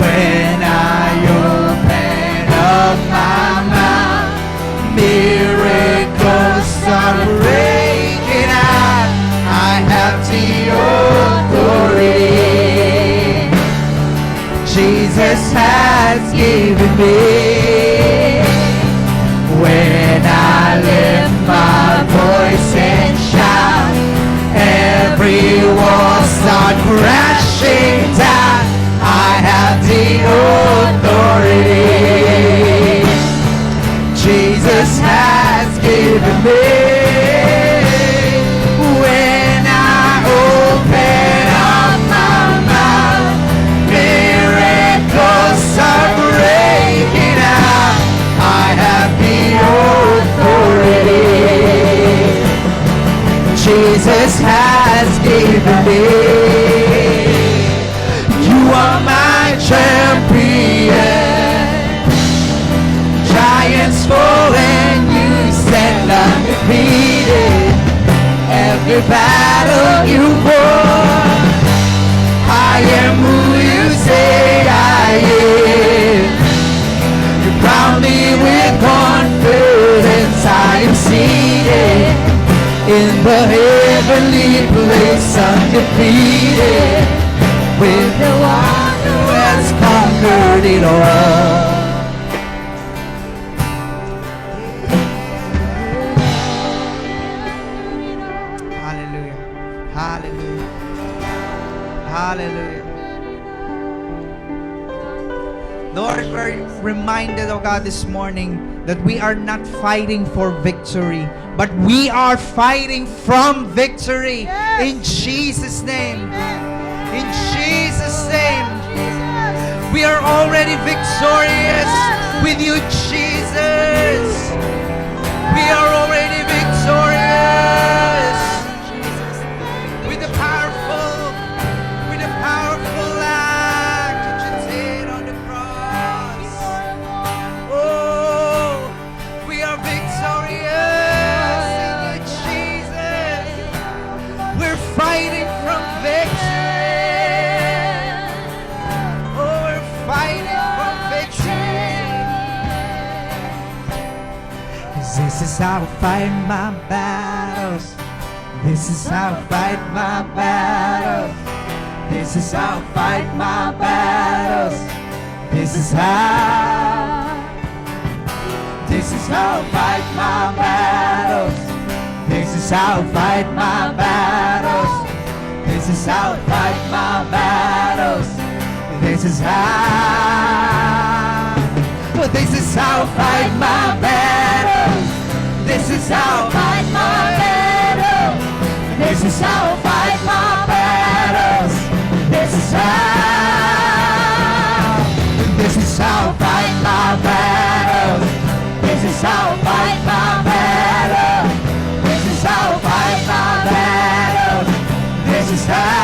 When I open up my mouth, miracles are breaking out. I have the authority Jesus has given me. When I lift my voice and shout, every wall start crashing down. I have the authority Jesus has given me. When I open up my mouth, miracles are breaking out. I have the authority Jesus has given me. You are my champion. Giants fall and you stand undefeated. Every battle you won, I am who you say I am. You crown me with confidence. I am seated in the heavenly place, undefeated, with the one who has conquered it all. Hallelujah. Hallelujah. Hallelujah. Lord, we're reminded, oh God, this morning that we are not fighting for victory, but we are fighting from victory. In Jesus' name. In Jesus' name. We are already victorious with you, Jesus. We are already victorious with the powerful act that you did on the cross. Oh, we are victorious in you, Jesus. We're fighting from victory. Oh, we're fighting from victory. 'Cause this is how I fight my battles. This is how I fight my battles. This is how I fight my battles. This is how. This is how I fight my battles. This is how I fight my battles. This is how I fight my battles. This is how. This is how I fight my battles. This is how I fight my battles. This is how I fight my battles. This is how. This is how I fight my battles. This is how I fight my battles. This is how I fight my battles. This is how.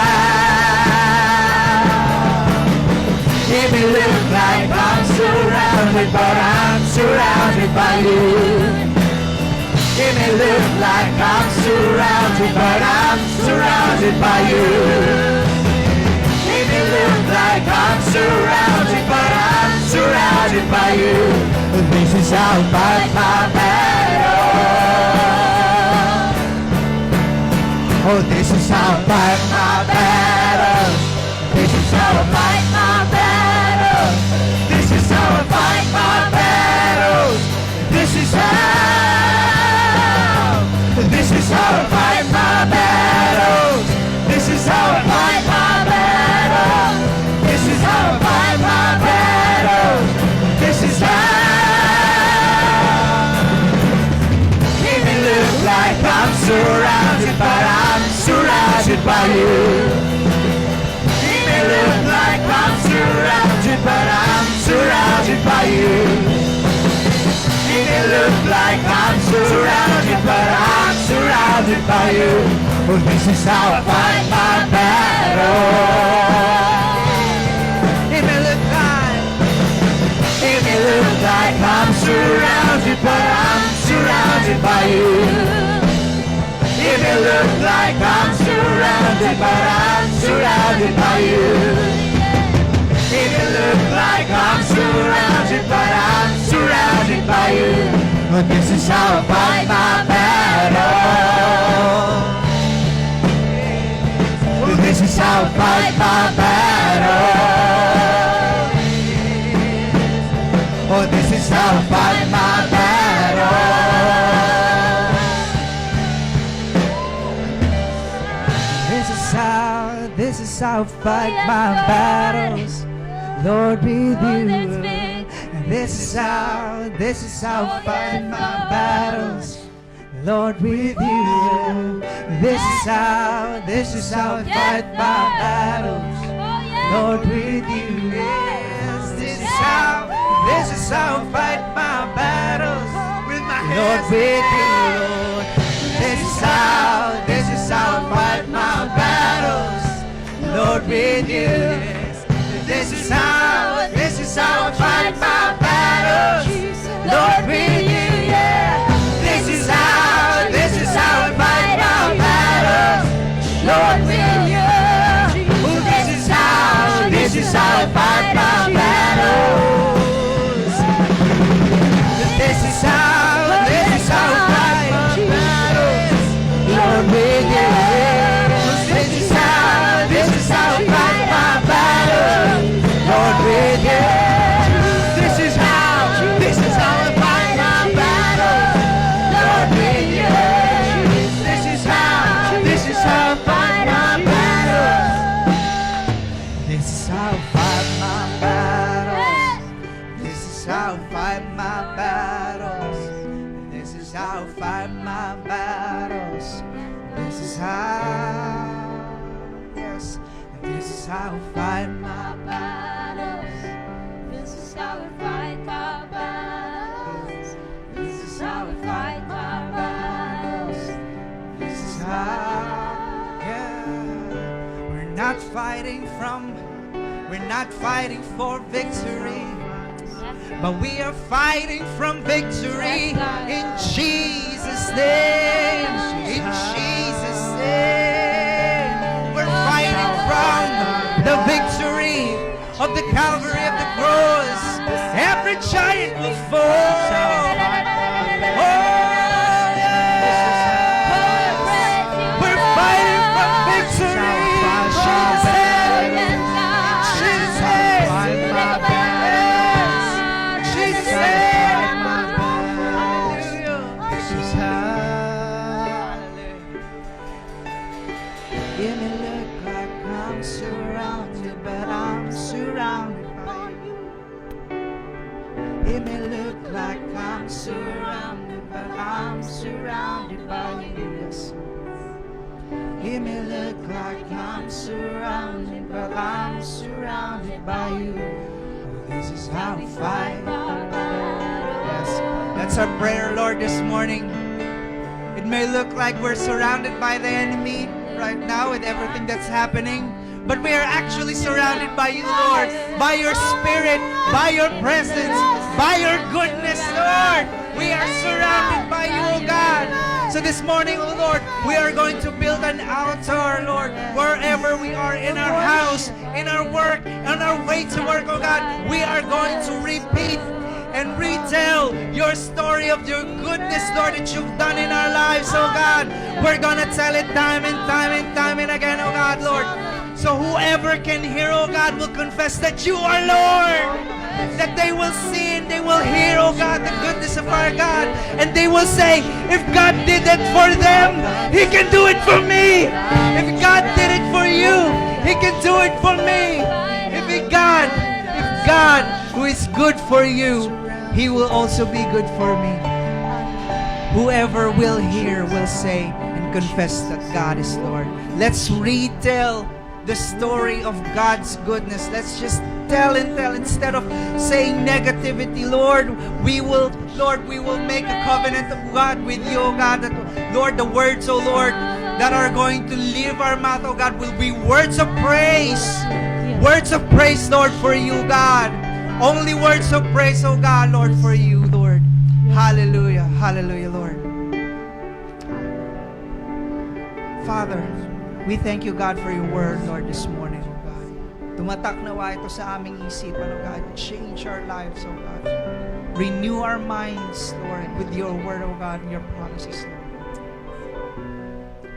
It may look like I'm surrounded, but I'm surrounded by you. It may look like I'm surrounded, but I'm surrounded by you. It may look like I'm surrounded, but I'm surrounded by you. This is how I fight my battle. Oh, this is how I fight my battle. This is how I fight my battle. This is how I fight my battles. This is how. This is how I fight my battles. This is how I fight my battles. This is how I fight my battles. This is how. It may look like I'm surrounded, but I'm surrounded by you. It may look like I'm surrounded, but I'm surrounded by you. It may look like I'm surrounded, but I'm surrounded by you. Oh, this is how I fight my battle. It may look like I'm surrounded, but I'm surrounded by you. It may look like I'm surrounded, but I'm surrounded by you. It may look like I'm surrounded, but I'm surrounded by you. But this is how I fight my battle. Well, this is how I fight my battle. Oh, this is how I fight my battle. This is how I fight my battles. Lord, with you. This is how I fight my battles. Lord, with you. This is how I fight my battles. Lord, with you. Yes, this is how I fight my battles. With my hands, Lord, with you, Lord. This is how I fight my battles. Lord, with you. Yes. This is how I fight my battles. Lord, with you. Yeah. This is how I fight my battles. Lord, with you. Oh, this is how I fight my battles. This is how I fight my battles. Lord, with you. This is how I fight my battles. Lord, with you. This is how I fight my battles. Lord, with you. This is how I fight my battles. This is how I fight my battles. This is how I fight my battles. This is how I fight my battles. This is how. Yes. This is how I fight my battles. This is how we fight our battles. This is how we fight our battles. This is how. Yeah. We're not fighting for victory, but we are fighting from victory in Jesus' name. In Jesus' name. We're fighting from the victory of the Calvary of the cross. Every giant will fall. Oh, yes. We're fighting from victory. Jesus' name. Jesus' name. Jesus' name. This is how. It may look like I'm surrounded, but I'm surrounded by you. It may look like I'm surrounded, but I'm surrounded by you. Yes. It may look like I'm surrounded, but I'm surrounded by you. Oh, this is how I fight. Yes, that's our prayer, Lord, this morning. It may look like we're surrounded by the enemy right now with everything that's happening, but we are actually surrounded by you, Lord, by your Spirit, by your presence, by your goodness, Lord. We are surrounded by you, oh God. So this morning, oh Lord, we are going to build an altar, Lord, wherever we are, in our house, in our work, on our way to work, oh God. We are going to repeat and retell your story of your goodness, Lord, that you've done in our lives, oh God. We're gonna tell it time and time and time and again, oh God, Lord. So whoever can hear, oh God, will confess that you are Lord. That they will see and they will hear, oh God, the goodness of our God. And they will say, if God did it for them, He can do it for me. If God did it for you, He can do it for me. If God, who is good for you, He will also be good for me. Whoever will hear will say and confess that God is Lord. Let's retell the story of God's goodness. Let's just tell and tell instead of saying negativity. Lord, we will make a covenant of God with you, oh God. That, Lord, the words, oh Lord, that are going to leave our mouth, oh God, will be words of praise. Words of praise, Lord, for you, God. Only words of praise, oh God, Lord, for you, Lord. Hallelujah. Hallelujah, Lord. Father, we thank you, God, for your word, Lord, this morning, oh God. Tumatak nawa ito sa aming isipan, oh God. Change our lives, oh God. Renew our minds, Lord, with your word, oh God, and your promises, Lord.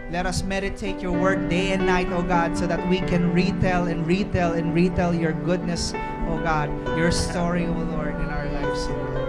Let us meditate your word day and night, oh God, so that we can retell and retell and retell your goodness, oh God, your story, oh Lord, in our lives, oh Lord.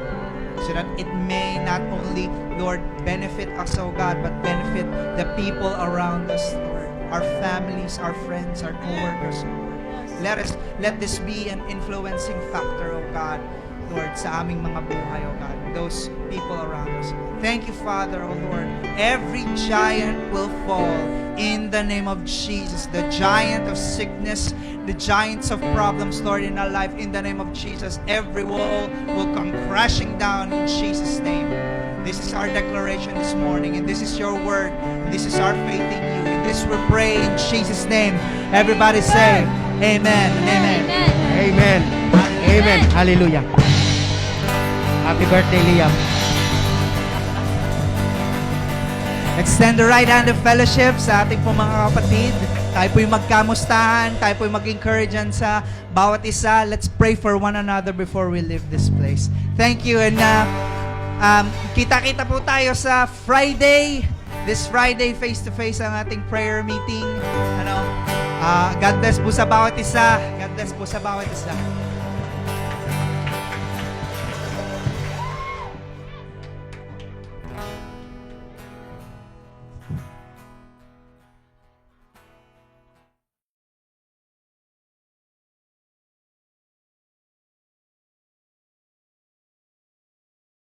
So that it may not only, Lord, benefit us, oh God, but benefit the people around us, Lord. Our families, our friends, our co-workers, oh Lord. Let this be an influencing factor, oh God, Lord, sa aming mga buhay, oh God, those people around us. Thank you, Father, oh Lord. Every giant will fall in the name of Jesus. The giant of sickness, the giants of problems, Lord, in our life, in the name of Jesus. Every wall will come crashing down in Jesus' name. This is our declaration this morning, and this is your word. This is our faith in you. And this we pray in Jesus' name. Everybody say, Amen and Amen. Amen. Amen. Hallelujah. Happy birthday, Liam. Extend the right hand of fellowship sa ating pong mga kapatid. Tayo po'y magkamustahan, tayo po'y mag-encourage sa bawat isa. Let's pray for one another before we leave this place. Thank you, and kita-kita po tayo sa Friday. This Friday, face-to-face ang ating prayer meeting. God bless po sa bawat isa. God bless po sa bawat isa.